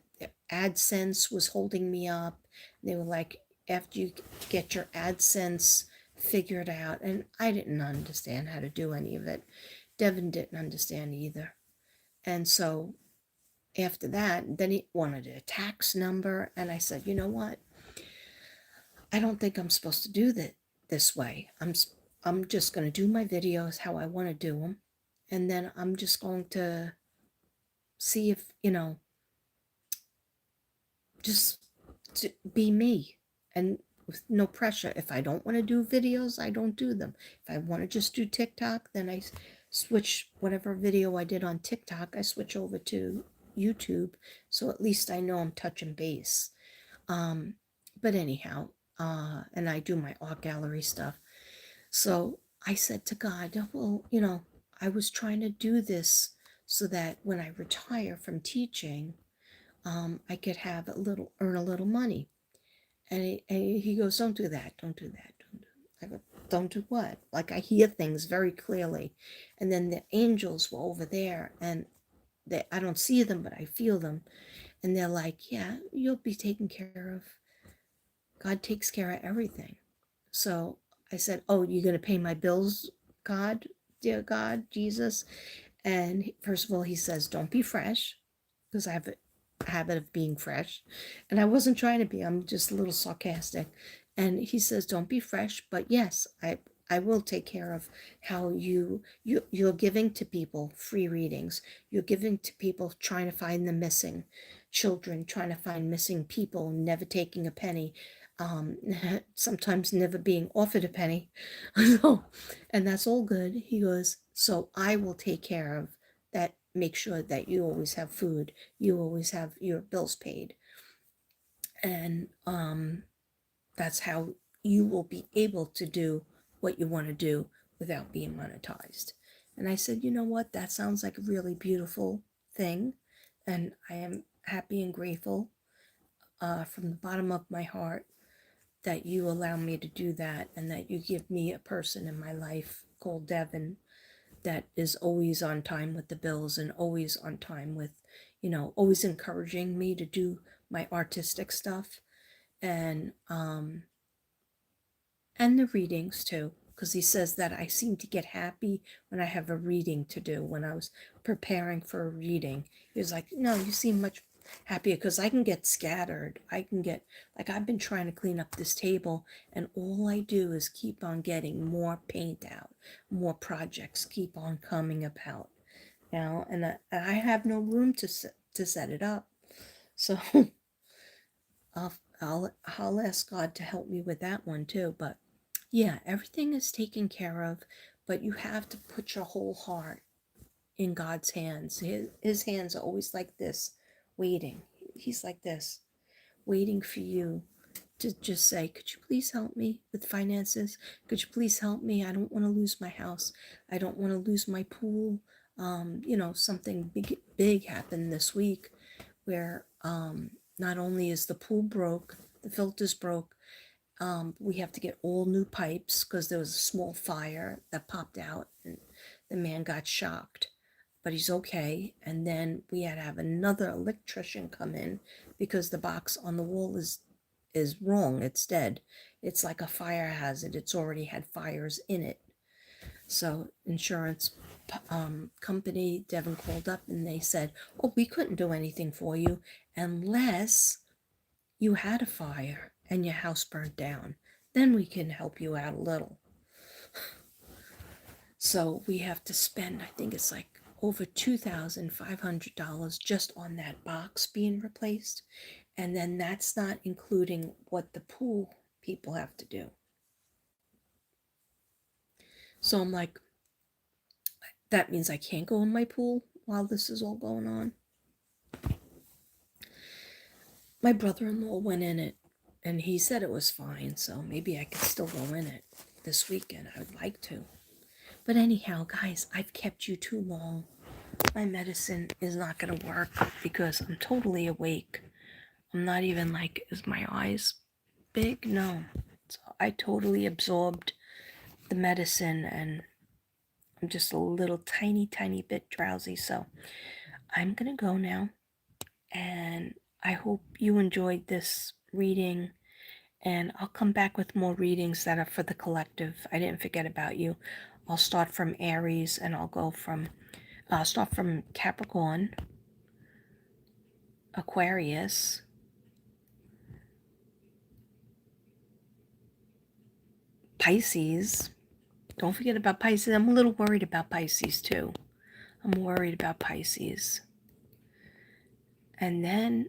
Speaker 1: AdSense was holding me up. They were like, after you get your AdSense figured out, and I didn't understand how to do any of it. Devin didn't understand either. And so after that, then he wanted a tax number. And I said, you know what? I don't think I'm supposed to do that this way. I'm just going to do my videos how I want to do them. And then I'm just going to see if, just to be me and with no pressure. If I don't want to do videos, I don't do them. If I want to just do TikTok, then I switch whatever video I did on TikTok, I switch over to YouTube. So at least I know I'm touching base. Um, but anyhow, and I do my art gallery stuff. So I said to God, well, I was trying to do this so that when I retire from teaching, I could earn a little money. And he goes, don't do that, don't do that, don't do. I go, don't do what? Like I hear things very clearly, and then the angels were over there, and I don't see them, but I feel them, and they're like, yeah, you'll be taken care of. God takes care of everything. So I said, oh, you're going to pay my bills, God, dear God, Jesus. And first of all, he says, don't be fresh, because I have a habit of being fresh. And I wasn't trying to be, I'm just a little sarcastic. And he says, don't be fresh, but yes, I will take care of how you're giving to people free readings. You're giving to people trying to find the missing children, trying to find missing people, never taking a penny, um, sometimes never being offered a penny. And that's all good. He goes, so I will take care of that, make sure that you always have food, you always have your bills paid. And that's how you will be able to do what you want to do without being monetized. And I said, you know what? That sounds like a really beautiful thing. And I am happy and grateful from the bottom of my heart that you allow me to do that and that you give me a person in my life called Devin that is always on time with the bills and always on time with, always encouraging me to do my artistic stuff. And the readings too, because he says that I seem to get happy when I have a reading to do. When I was preparing for a reading, he was like, no, you seem much happier, because I can get scattered. I can get, like, I've been trying to clean up this table and all I do is keep on getting more paint out, more projects keep on coming about, and I have no room to set it up. So I'll ask God to help me with that one too. But yeah, everything is taken care of, but you have to put your whole heart in God's hands. His hands are always like this, waiting. He's like this, waiting for you to just say, could you please help me with finances? Could you please help me? I don't want to lose my house. I don't want to lose my pool. Something big happened this week where not only is the pool broke, the filters broke, We have to get all new pipes because there was a small fire that popped out and the man got shocked, but he's okay. And then we had to have another electrician come in because the box on the wall is wrong. It's dead. It's like a fire hazard. It's already had fires in it. So insurance company, Devon called up and they said, oh, we couldn't do anything for you unless you had a fire and your house burned down. Then we can help you out a little. So we have to spend, I think it's like over $2,500 just on that box being replaced. And then that's not including what the pool people have to do. So I'm like, that means I can't go in my pool while this is all going on. My brother-in-law went in it and he said it was fine, so maybe I could still go in it this weekend. I would like to. But anyhow, guys, I've kept you too long. My medicine is not going to work because I'm totally awake. I'm not even like, is my eyes big? No. So I totally absorbed the medicine and I'm just a little tiny bit drowsy. So I'm going to go now. And I hope you enjoyed this reading. And I'll come back with more readings that are for the collective. I didn't forget about you. I'll start from Aries and I'll start from Capricorn, Aquarius, Pisces. Don't forget about Pisces. I'm a little worried about Pisces too. I'm worried about Pisces. And then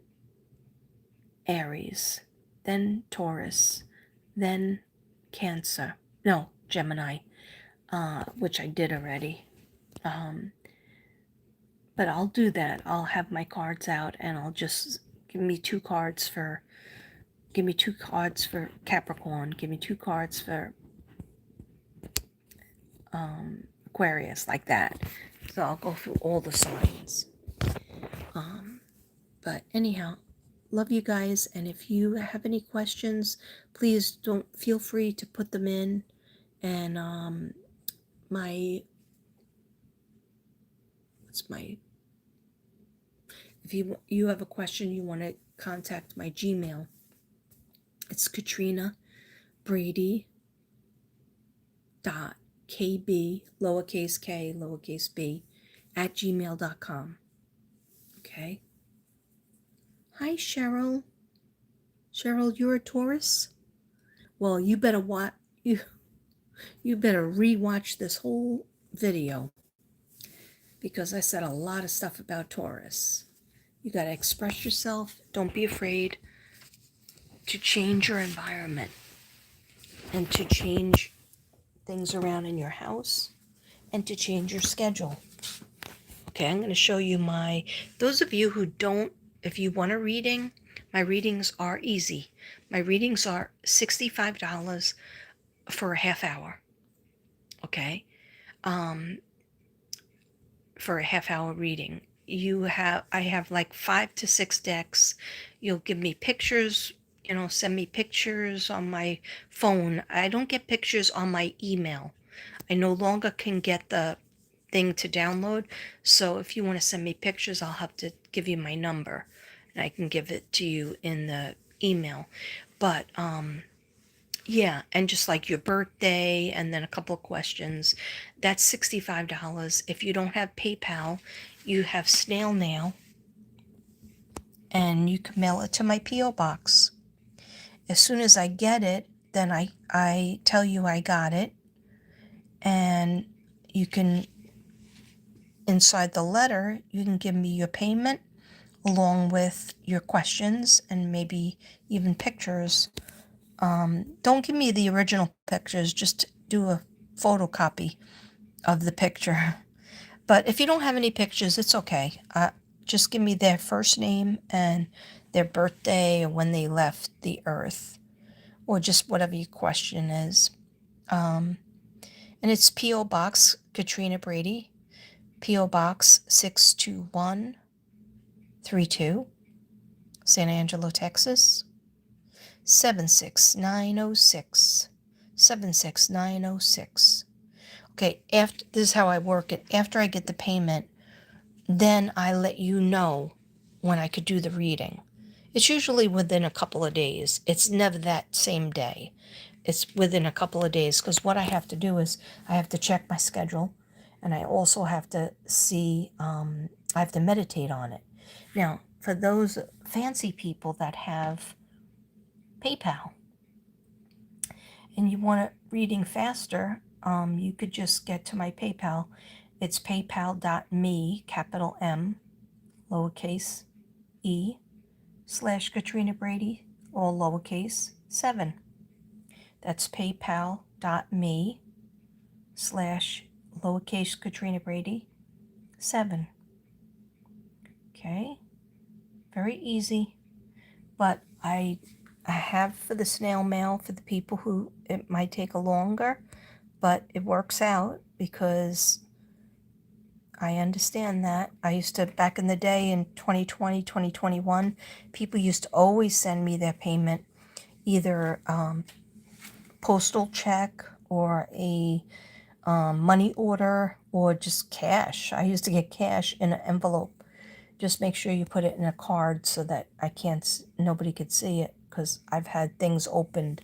Speaker 1: Aries, then Taurus, then Cancer. No, Gemini, which I did already. But I'll do that. I'll have my cards out and I'll just give me two cards for Capricorn, give me two cards for Aquarius, like that. So I'll go through all the signs. But anyhow, love you guys, and if you have any questions, please don't feel free to put them in. And if you have a question you want to contact my Gmail, it's Katrina Brady .kb lowercase k lowercase b @gmail.com. Okay. Hi, Cheryl. Cheryl, you're a Taurus? Well, you better you better rewatch this whole video because I said a lot of stuff about Taurus. You got to express yourself. Don't be afraid to change your environment and to change things around in your house and to change your schedule. Okay, I'm going to show you those of you who don't, if you want a reading, my readings are easy. My readings are $65 for a half hour. Okay, for a half hour reading. I have like 5 to 6 decks. You'll give me pictures, send me pictures on my phone. I don't get pictures on my email. I no longer can get the thing to download. So if you want to send me pictures, I'll have to give you my number and I can give it to you in the email. But yeah, and just like your birthday and then a couple of questions, that's $65. If you don't have PayPal, you have snail mail and you can mail it to my P.O. box. As soon as I get it, then I tell you I got it, and you can, inside the letter, you can give me your payment along with your questions and maybe even pictures. Don't give me the original pictures, just do a photocopy of the picture. But if you don't have any pictures, it's okay. Just give me their first name and their birthday or when they left the earth, or just whatever your question is. And it's P.O. Box Katrina Brady, P.O. Box 62132, San Angelo, Texas 76906. 76906. Okay, after this is how I work it. After I get the payment, then I let you know when I could do the reading. It's usually within a couple of days. It's never that same day. It's within a couple of days because what I have to do is I have to check my schedule and I also have to see, I have to meditate on it. Now, for those fancy people that have PayPal and you want it reading faster, you could just get to my PayPal. It's paypal.me, capital M, lowercase e, / Katrina Brady, all lowercase 7. That's paypal.me / lowercase Katrina Brady 7. Okay, very easy. But I have for the snail mail for the people who it might take a longer, but it works out because I understand that. I used to, back in the day in 2020, 2021, people used to always send me their payment, either postal check or a money order or just cash. I used to get cash in an envelope. Just make sure you put it in a card so that nobody could see it because I've had things opened.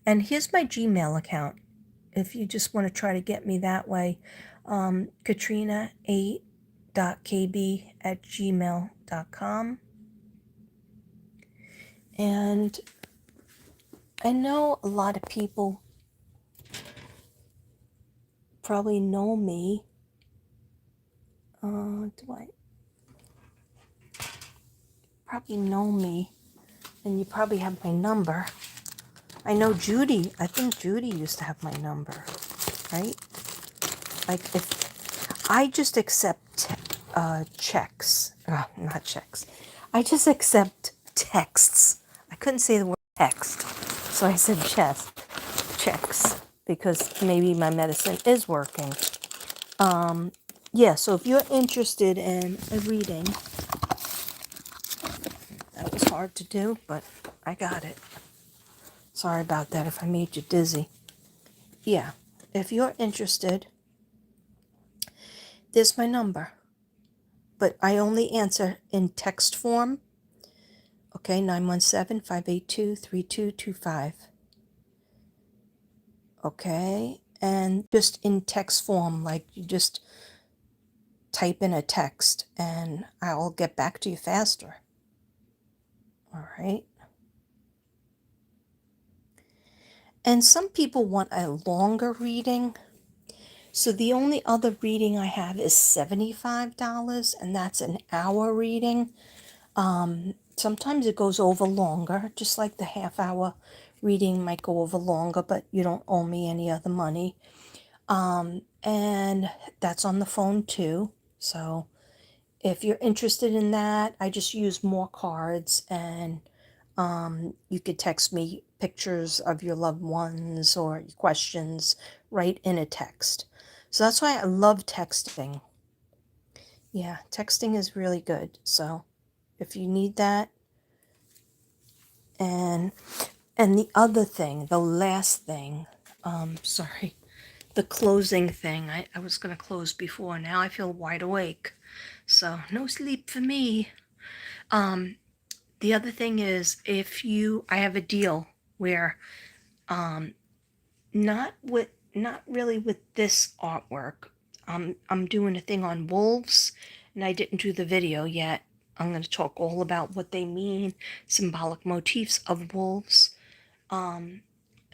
Speaker 1: And here's my Gmail account. If you just want to try to get me that way, katrina8.kb@gmail.com. And I know a lot of people probably know me. Probably know me, and you probably have my number. I know Judy. I think Judy used to have my number, right? Like if I just accept checks, not checks. I just accept texts. I couldn't say the word text, so I said checks because maybe my medicine is working. Yeah, so if you're interested in a reading, that was hard to do, but I got it. Sorry about that if I made you dizzy. Yeah, if you're interested, there's my number. But I only answer in text form. Okay, 917-582-3225. Okay, and just in text form, like you just type in a text and I'll get back to you faster. All right. And some people want a longer reading. So the only other reading I have is $75, and that's an hour reading. Sometimes it goes over longer, just like the half-hour reading might go over longer, but you don't owe me any other money. And that's on the phone too. So if you're interested in that, I just use more cards, and you could text me pictures of your loved ones or questions right in a text. So that's why I love texting. Yeah, texting is really good. So if you need that, and the other thing, the last thing, sorry, the closing thing. I was gonna close before. Now I feel wide awake. So no sleep for me. The other thing is I have a deal where not really with this artwork. I'm doing a thing on wolves, and I didn't do the video yet. I'm going to talk all about what they mean, symbolic motifs of wolves. And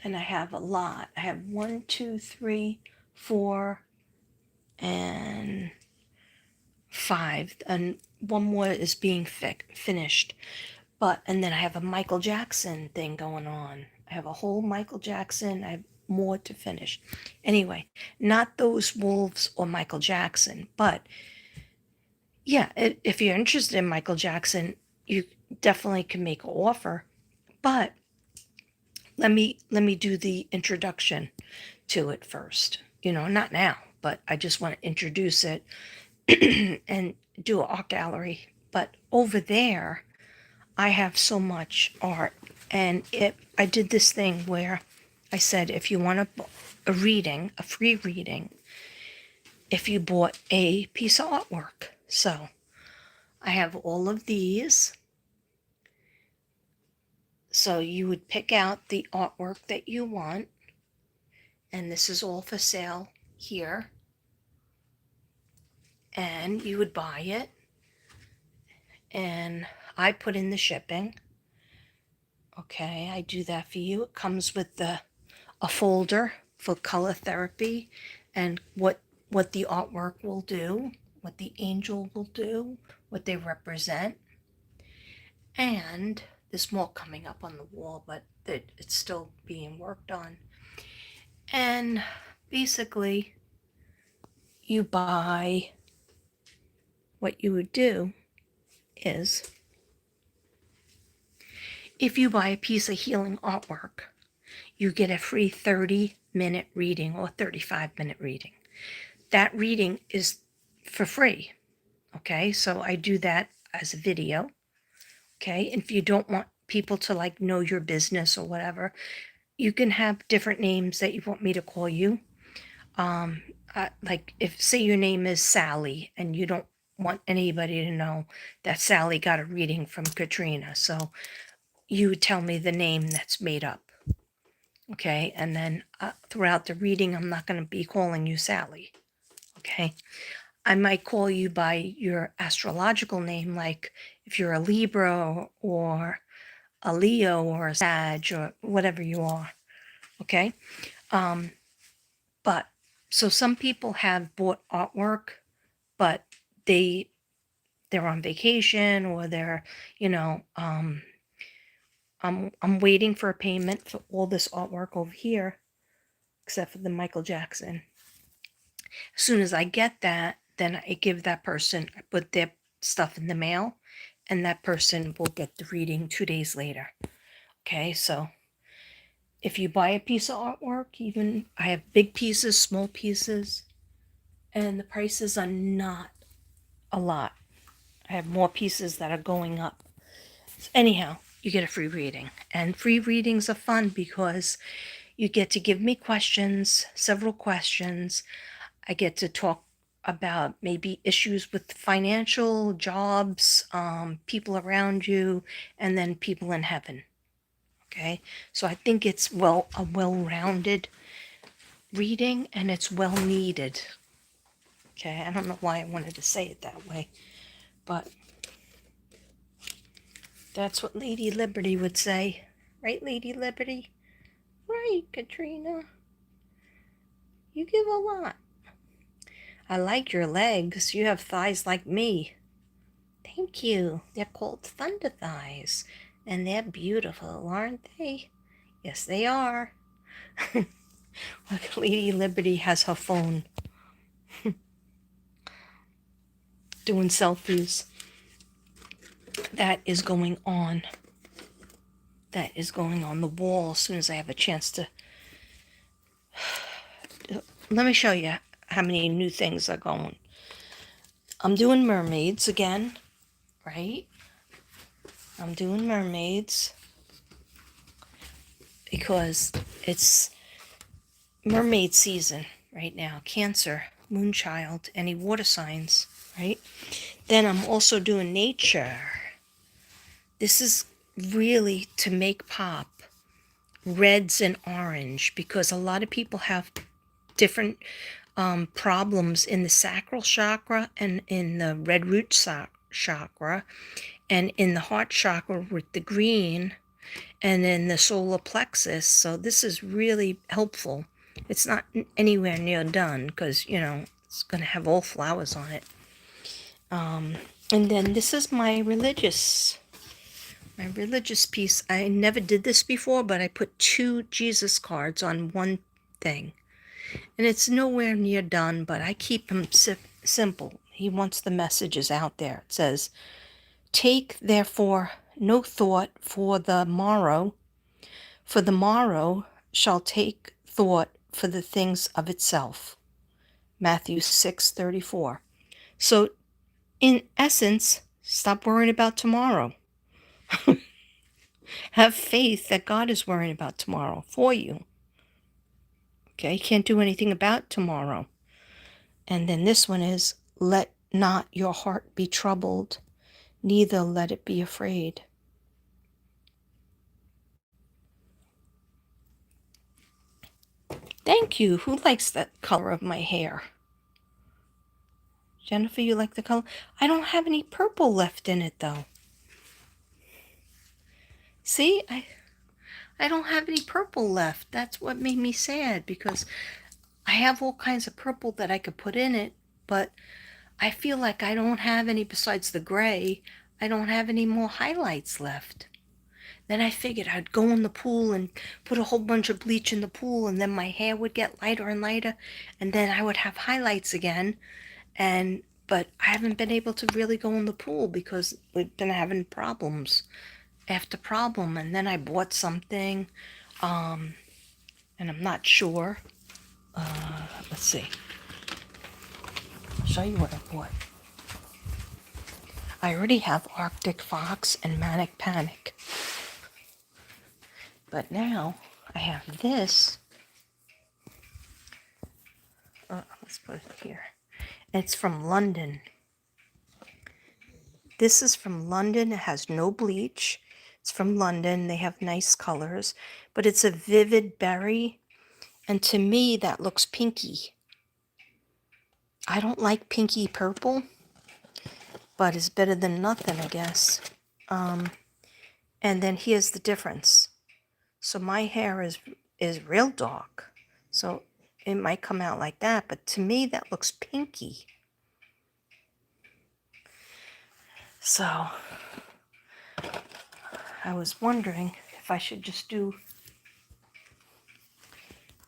Speaker 1: I have a lot. I have 1, 2, 3, 4, and 5, and one more is being finished. And then I have a Michael Jackson thing going on. I have a whole Michael Jackson. I have more to finish. Anyway, not those wolves or Michael Jackson, but yeah, if you're interested in Michael Jackson, you definitely can make an offer. But let me do the introduction to it first. Not now, but I just want to introduce it and do an art gallery. But over there, I have so much art And I did this thing where I said, if you want a reading, a free reading, if you bought a piece of artwork. So I have all of these. So you would pick out the artwork that you want, and this is all for sale here. And you would buy it, and I put in the shipping. Okay, I do that for you. It comes with a folder for color therapy and what the artwork will do, what the angel will do, what they represent. And there's more coming up on the wall, but it's still being worked on. And basically, you buy, what you would do is, if you buy a piece of healing artwork, you get a free 30-minute reading or 35-minute reading. That reading is for free. Okay, so I do that as a video. Okay, and if you don't want people to like know your business or whatever, you can have different names that you want me to call you. Like if, say your name is Sally and you don't want anybody to know that Sally got a reading from Katrina, so you would tell me the name that's made up. Okay, and then throughout the reading, I'm not going to be calling you Sally. Okay, I might call you by your astrological name, like if you're a Libra or a Leo or a Sag or whatever you are. Okay, but so some people have bought artwork, but they're on vacation, or they're, you know, I'm waiting for a payment for all this artwork over here, except for the Michael Jackson. As soon as I get that, then I give that person, I put their stuff in the mail, and that person will get the reading 2 days later. Okay, so if you buy a piece of artwork, even I have big pieces, small pieces, and the prices are not a lot. I have more pieces that are going up. So anyhow, you get a free reading. And free readings are fun because you get to give me questions, several questions. I get to talk about maybe issues with financial, jobs, people around you, and then people in heaven. Okay, so I think it's a well-rounded reading, and it's well needed. Okay, I don't know why I wanted to say it that way, but that's what Lady Liberty would say. Right, Lady Liberty? Right, Katrina. You give a lot. I like your legs. You have thighs like me. Thank you. They're called thunder thighs, and they're beautiful, aren't they? Yes, they are. Look, Lady Liberty has her phone doing selfies. That is going on. That is going on the wall as soon as I have a chance to. Let me show you how many new things are going. I'm doing mermaids again, right? I'm doing mermaids because it's mermaid season right now. Cancer, Moonchild, any water signs, right? Then I'm also doing nature. This is really to make pop reds and orange, because a lot of people have different problems in the sacral chakra and in the red root chakra and in the heart chakra with the green and in the solar plexus. So this is really helpful. It's not anywhere near done because, you know, it's going to have all flowers on it. And then this is my religious piece. I never did this before, but I put 2 Jesus cards on one thing. And it's nowhere near done, but I keep him simple. He wants the messages out there. It says, "Take therefore no thought for the morrow shall take thought for the things of itself." Matthew 6:34. So in essence, stop worrying about tomorrow. Have faith that God is worrying about tomorrow for you. Okay, you can't do anything about tomorrow. And then this one is, let not your heart be troubled, neither let it be afraid. Thank you. Who likes that color of my hair? Jennifer, you like the color? I don't have any purple left in it though. See, I don't have any purple left. That's what made me sad, because I have all kinds of purple that I could put in it, but I feel like I don't have any besides the gray. I don't have any more highlights left. Then I figured I'd go in the pool and put a whole bunch of bleach in the pool, and then my hair would get lighter and lighter, and then I would have highlights again. But I haven't been able to really go in the pool because we've been having problems after problem. And then I bought something, and I'm not sure. Let's see. I'll show you what I bought. I already have Arctic Fox and Manic Panic. But now I have this. Let's put it here. It's from London. This is from London. It has no bleach. It's from London. They have nice colors, but it's a vivid berry. And to me, that looks pinky. I don't like pinky purple, but it's better than nothing, I guess. And then here's the difference. So my hair is real dark. So it might come out like that, but to me, that looks pinky. So I was wondering if I should just do,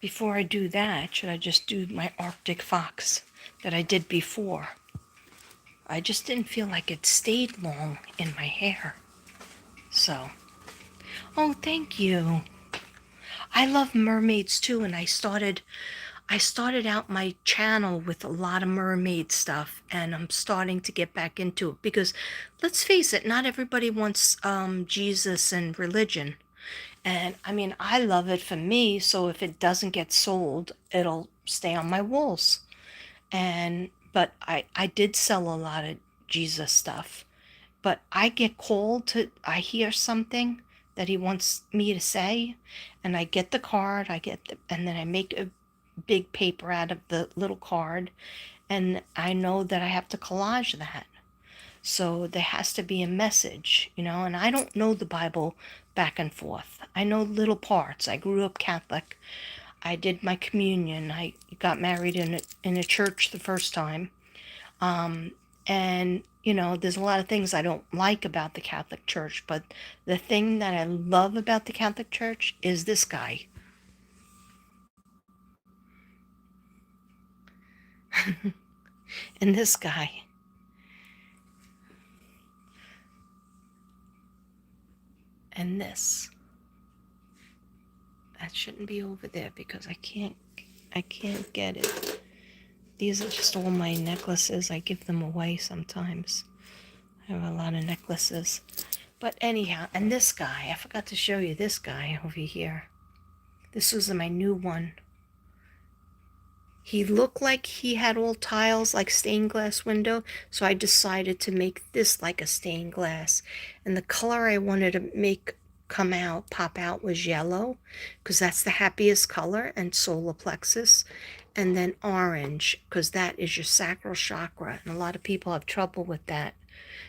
Speaker 1: before I do that, should I just do my Arctic Fox that I did before? I just didn't feel like it stayed long in my hair. So, oh, thank you. I love mermaids too, and I started out my channel with a lot of mermaid stuff, and I'm starting to get back into it because, let's face it, not everybody wants Jesus and religion. And I mean, I love it for me, so if it doesn't get sold, it'll stay on my walls. But I did sell a lot of Jesus stuff. But I get called to, I hear something that he wants me to say, and I get the card, and then I make a big paper out of the little card, and I know that I have to collage that. So there has to be a message, and I don't know the Bible back and forth. I know little parts. I grew up Catholic. I did my communion. I got married in a church the first time. And, there's a lot of things I don't like about the Catholic Church, but the thing that I love about the Catholic Church is this guy. And this guy. And this. That shouldn't be over there because I can't get it. These are just all my necklaces. I give them away sometimes. I have a lot of necklaces. But anyhow, and this guy, I forgot to show you this guy over here. This was my new one. He looked like he had all tiles like stained glass window, so I decided to make this like a stained glass. And the color I wanted to make pop out was yellow, because that's the happiest color, and solar plexus. And then orange, because that is your sacral chakra, and a lot of people have trouble with that.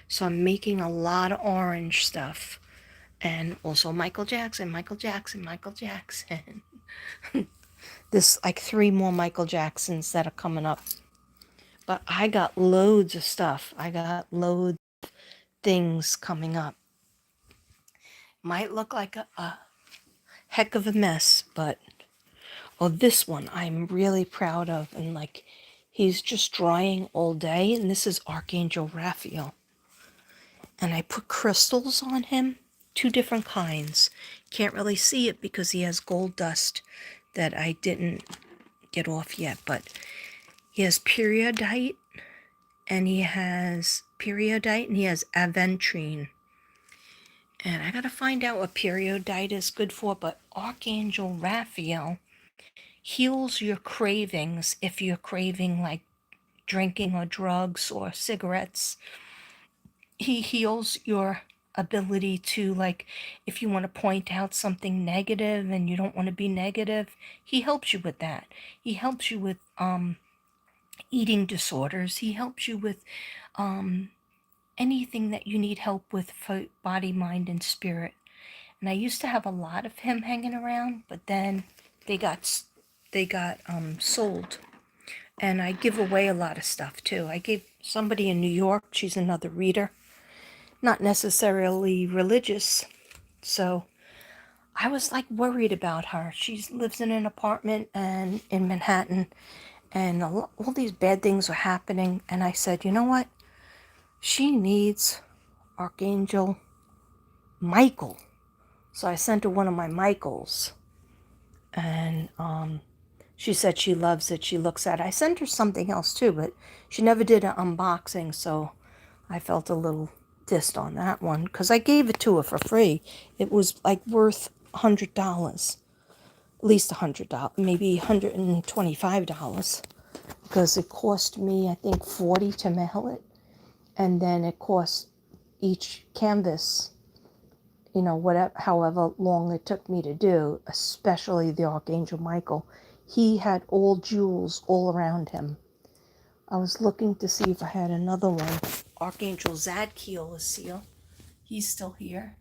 Speaker 1: So I'm making a lot of orange stuff. And also Michael Jackson. There's like 3 more Michael Jacksons that are coming up. But I got loads of stuff. I got loads of things coming up. Might look like a heck of a mess, but this one I'm really proud of. And like, he's just drying all day. And this is Archangel Raphael. And I put crystals on him, 2 different kinds. Can't really see it because he has gold dust that I didn't get off yet, but he has periodite, and he has aventurine. And I gotta find out what periodite is good for, but Archangel Raphael heals your cravings if you're craving like drinking or drugs or cigarettes. He heals your ability to, like, if you want to point out something negative and you don't want to be negative, he helps you with that. He helps you with eating disorders. He helps you with anything that you need help with for body, mind, and spirit. And I used to have a lot of him hanging around, but then they got sold. And I give away a lot of stuff too. I gave somebody in New York, she's another reader, not necessarily religious. So I was like worried about her. She lives in an apartment and in Manhattan, and all these bad things were happening. And I said, you know what? She needs Archangel Michael. So I sent her one of my Michaels, and she said she loves it. She looks at it. I sent her something else too, but she never did an unboxing, so I felt a little dissed on that one because I gave it to her for free. It was like worth $100, at least $100, maybe $125, because it cost me, I think, 40 to mail it, and then it cost each canvas, you know, whatever, however long it took me to do, especially the Archangel Michael. He had all jewels all around him. I was looking to see if I had another one. Archangel Zadkiel is seal. He's still here.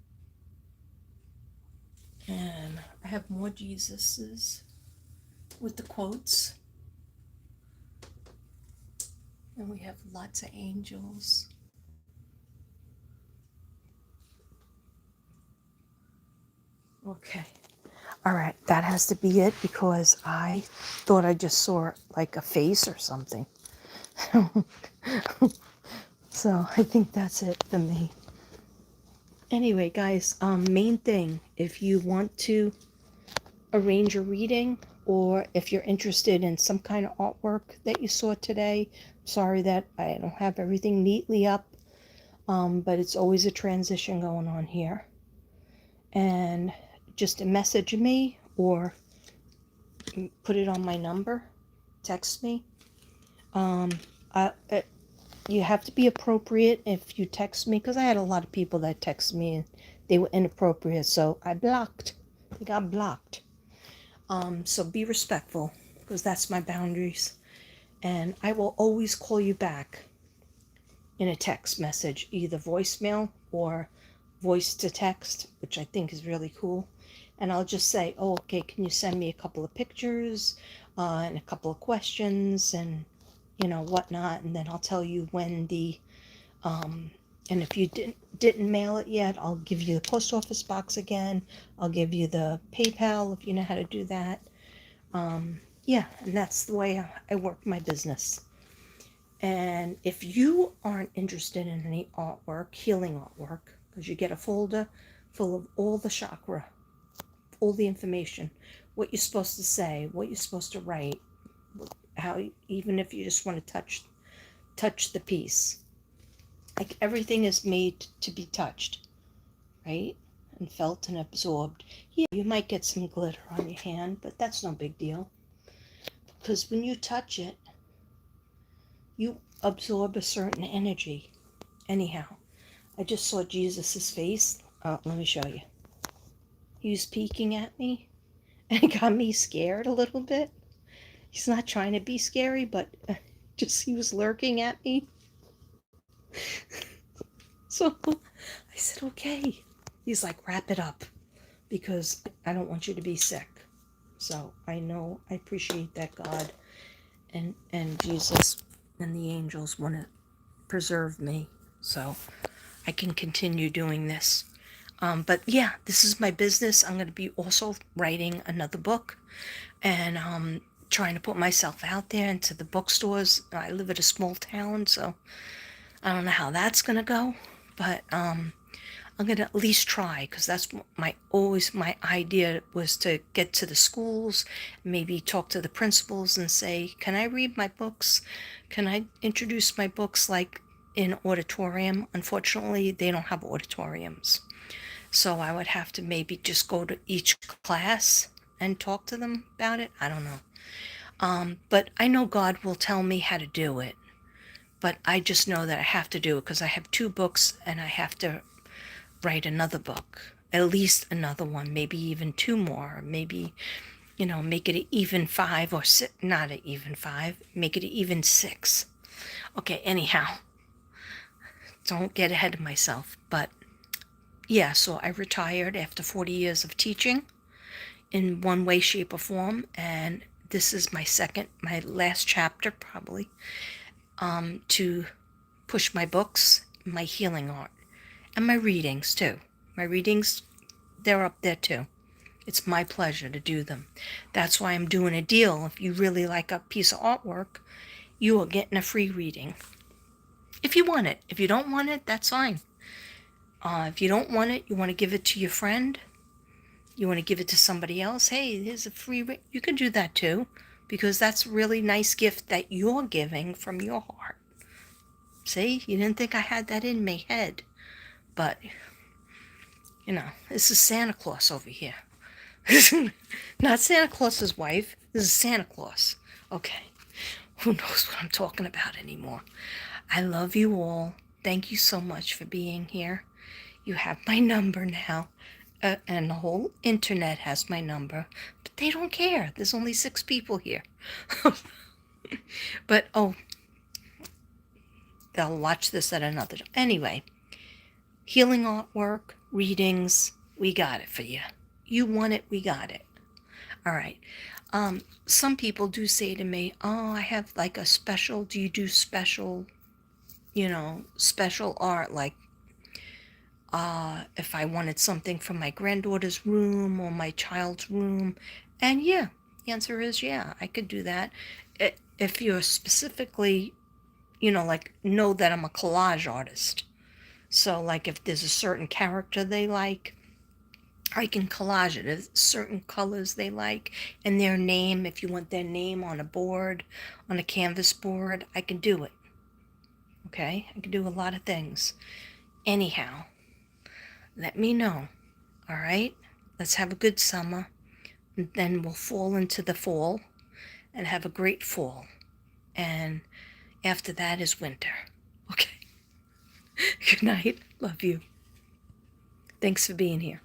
Speaker 1: And I have more Jesuses with the quotes. And we have lots of angels. Okay. All right, that has to be it because I thought I just saw like a face or something. So I think that's it for me. Anyway, guys, main thing, if you want to arrange a reading or if you're interested in some kind of artwork that you saw today, sorry that I don't have everything neatly up, but it's always a transition going on here. And just message me or put it on my number, text me. You have to be appropriate if you text me, because I had a lot of people that text me and they were inappropriate, so I blocked. They got blocked. So be respectful, because that's my boundaries. And I will always call you back in a text message, either voicemail or voice to text, which I think is really cool. And I'll just say, oh, okay, can you send me a couple of pictures and a couple of questions and, you know, whatnot. And then I'll tell you when the, and if you didn't mail it yet, I'll give you the post office box again. I'll give you the PayPal if you know how to do that. Yeah, and that's the way I work my business. And if you aren't interested in any artwork, healing artwork, because you get a folder full of all the chakra, all the information, what you're supposed to say, what you're supposed to write, how, even if you just want to touch the piece, like everything is made to be touched, right? And felt and absorbed. Yeah, you might get some glitter on your hand, but that's no big deal, because when you touch it, you absorb a certain energy. Anyhow, I just saw Jesus's face. Oh, let me show you. He was peeking at me and it got me scared a little bit. He's not trying to be scary, but just he was lurking at me. So I said, okay. He's like, wrap it up because I don't want you to be sick. So I know, I appreciate that God and Jesus and the angels want to preserve me so I can continue doing this. But yeah, this is my business. I'm going to be also writing another book and trying to put myself out there into the bookstores. I live in a small town, so I don't know how that's going to go, but I'm going to at least try, because that's my idea was to get to the schools, maybe talk to the principals and say, can I read my books? Can I introduce my books like in auditorium? Unfortunately, they don't have auditoriums. So I would have to maybe just go to each class and talk to them about it. I don't know. But I know God will tell me how to do it. But I just know that I have to do it because I have 2 books and I have to write another book, at least another one, maybe even 2 more, maybe, make it an even 5 or 6, not an even 5, make it an even 6. Okay, anyhow, don't get ahead of myself. But yeah, so I retired after 40 years of teaching in one way, shape, or form, and this is my last chapter probably, to push my books, my healing art, and my readings too. My readings, they're up there too. It's my pleasure to do them. That's why I'm doing a deal. If you really like a piece of artwork, you are getting a free reading. If you want it. If you don't want it, that's fine. If you don't want it, you want to give it to your friend, you want to give it to somebody else, hey, here's a free you can do that too, because that's a really nice gift that you're giving from your heart. See, you didn't think I had that in my head, but this is Santa Claus over here. Not Santa Claus's wife. This is Santa Claus. Okay. Who knows what I'm talking about anymore? I love you all. Thank you so much for being here. You have my number now. And the whole internet has my number. But they don't care. There's only 6 people here. But, they'll watch this at another time. Anyway, healing artwork, readings, we got it for you. You want it, we got it. All right. Some people do say to me, oh, I have like a special, do you do special, special art, like if I wanted something from my granddaughter's room or my child's room? And yeah, the answer is yeah, I could do that. If you're specifically, like know that I'm a collage artist. So like if there's a certain character they like, I can collage it as certain colors they like and their name. If you want their name on a board, on a canvas board, I can do it. Okay? I can do a lot of things. Anyhow, let me know. All right? Let's have a good summer. And then we'll fall into the fall and have a great fall. And after that is winter. Okay? Good night. Love you. Thanks for being here.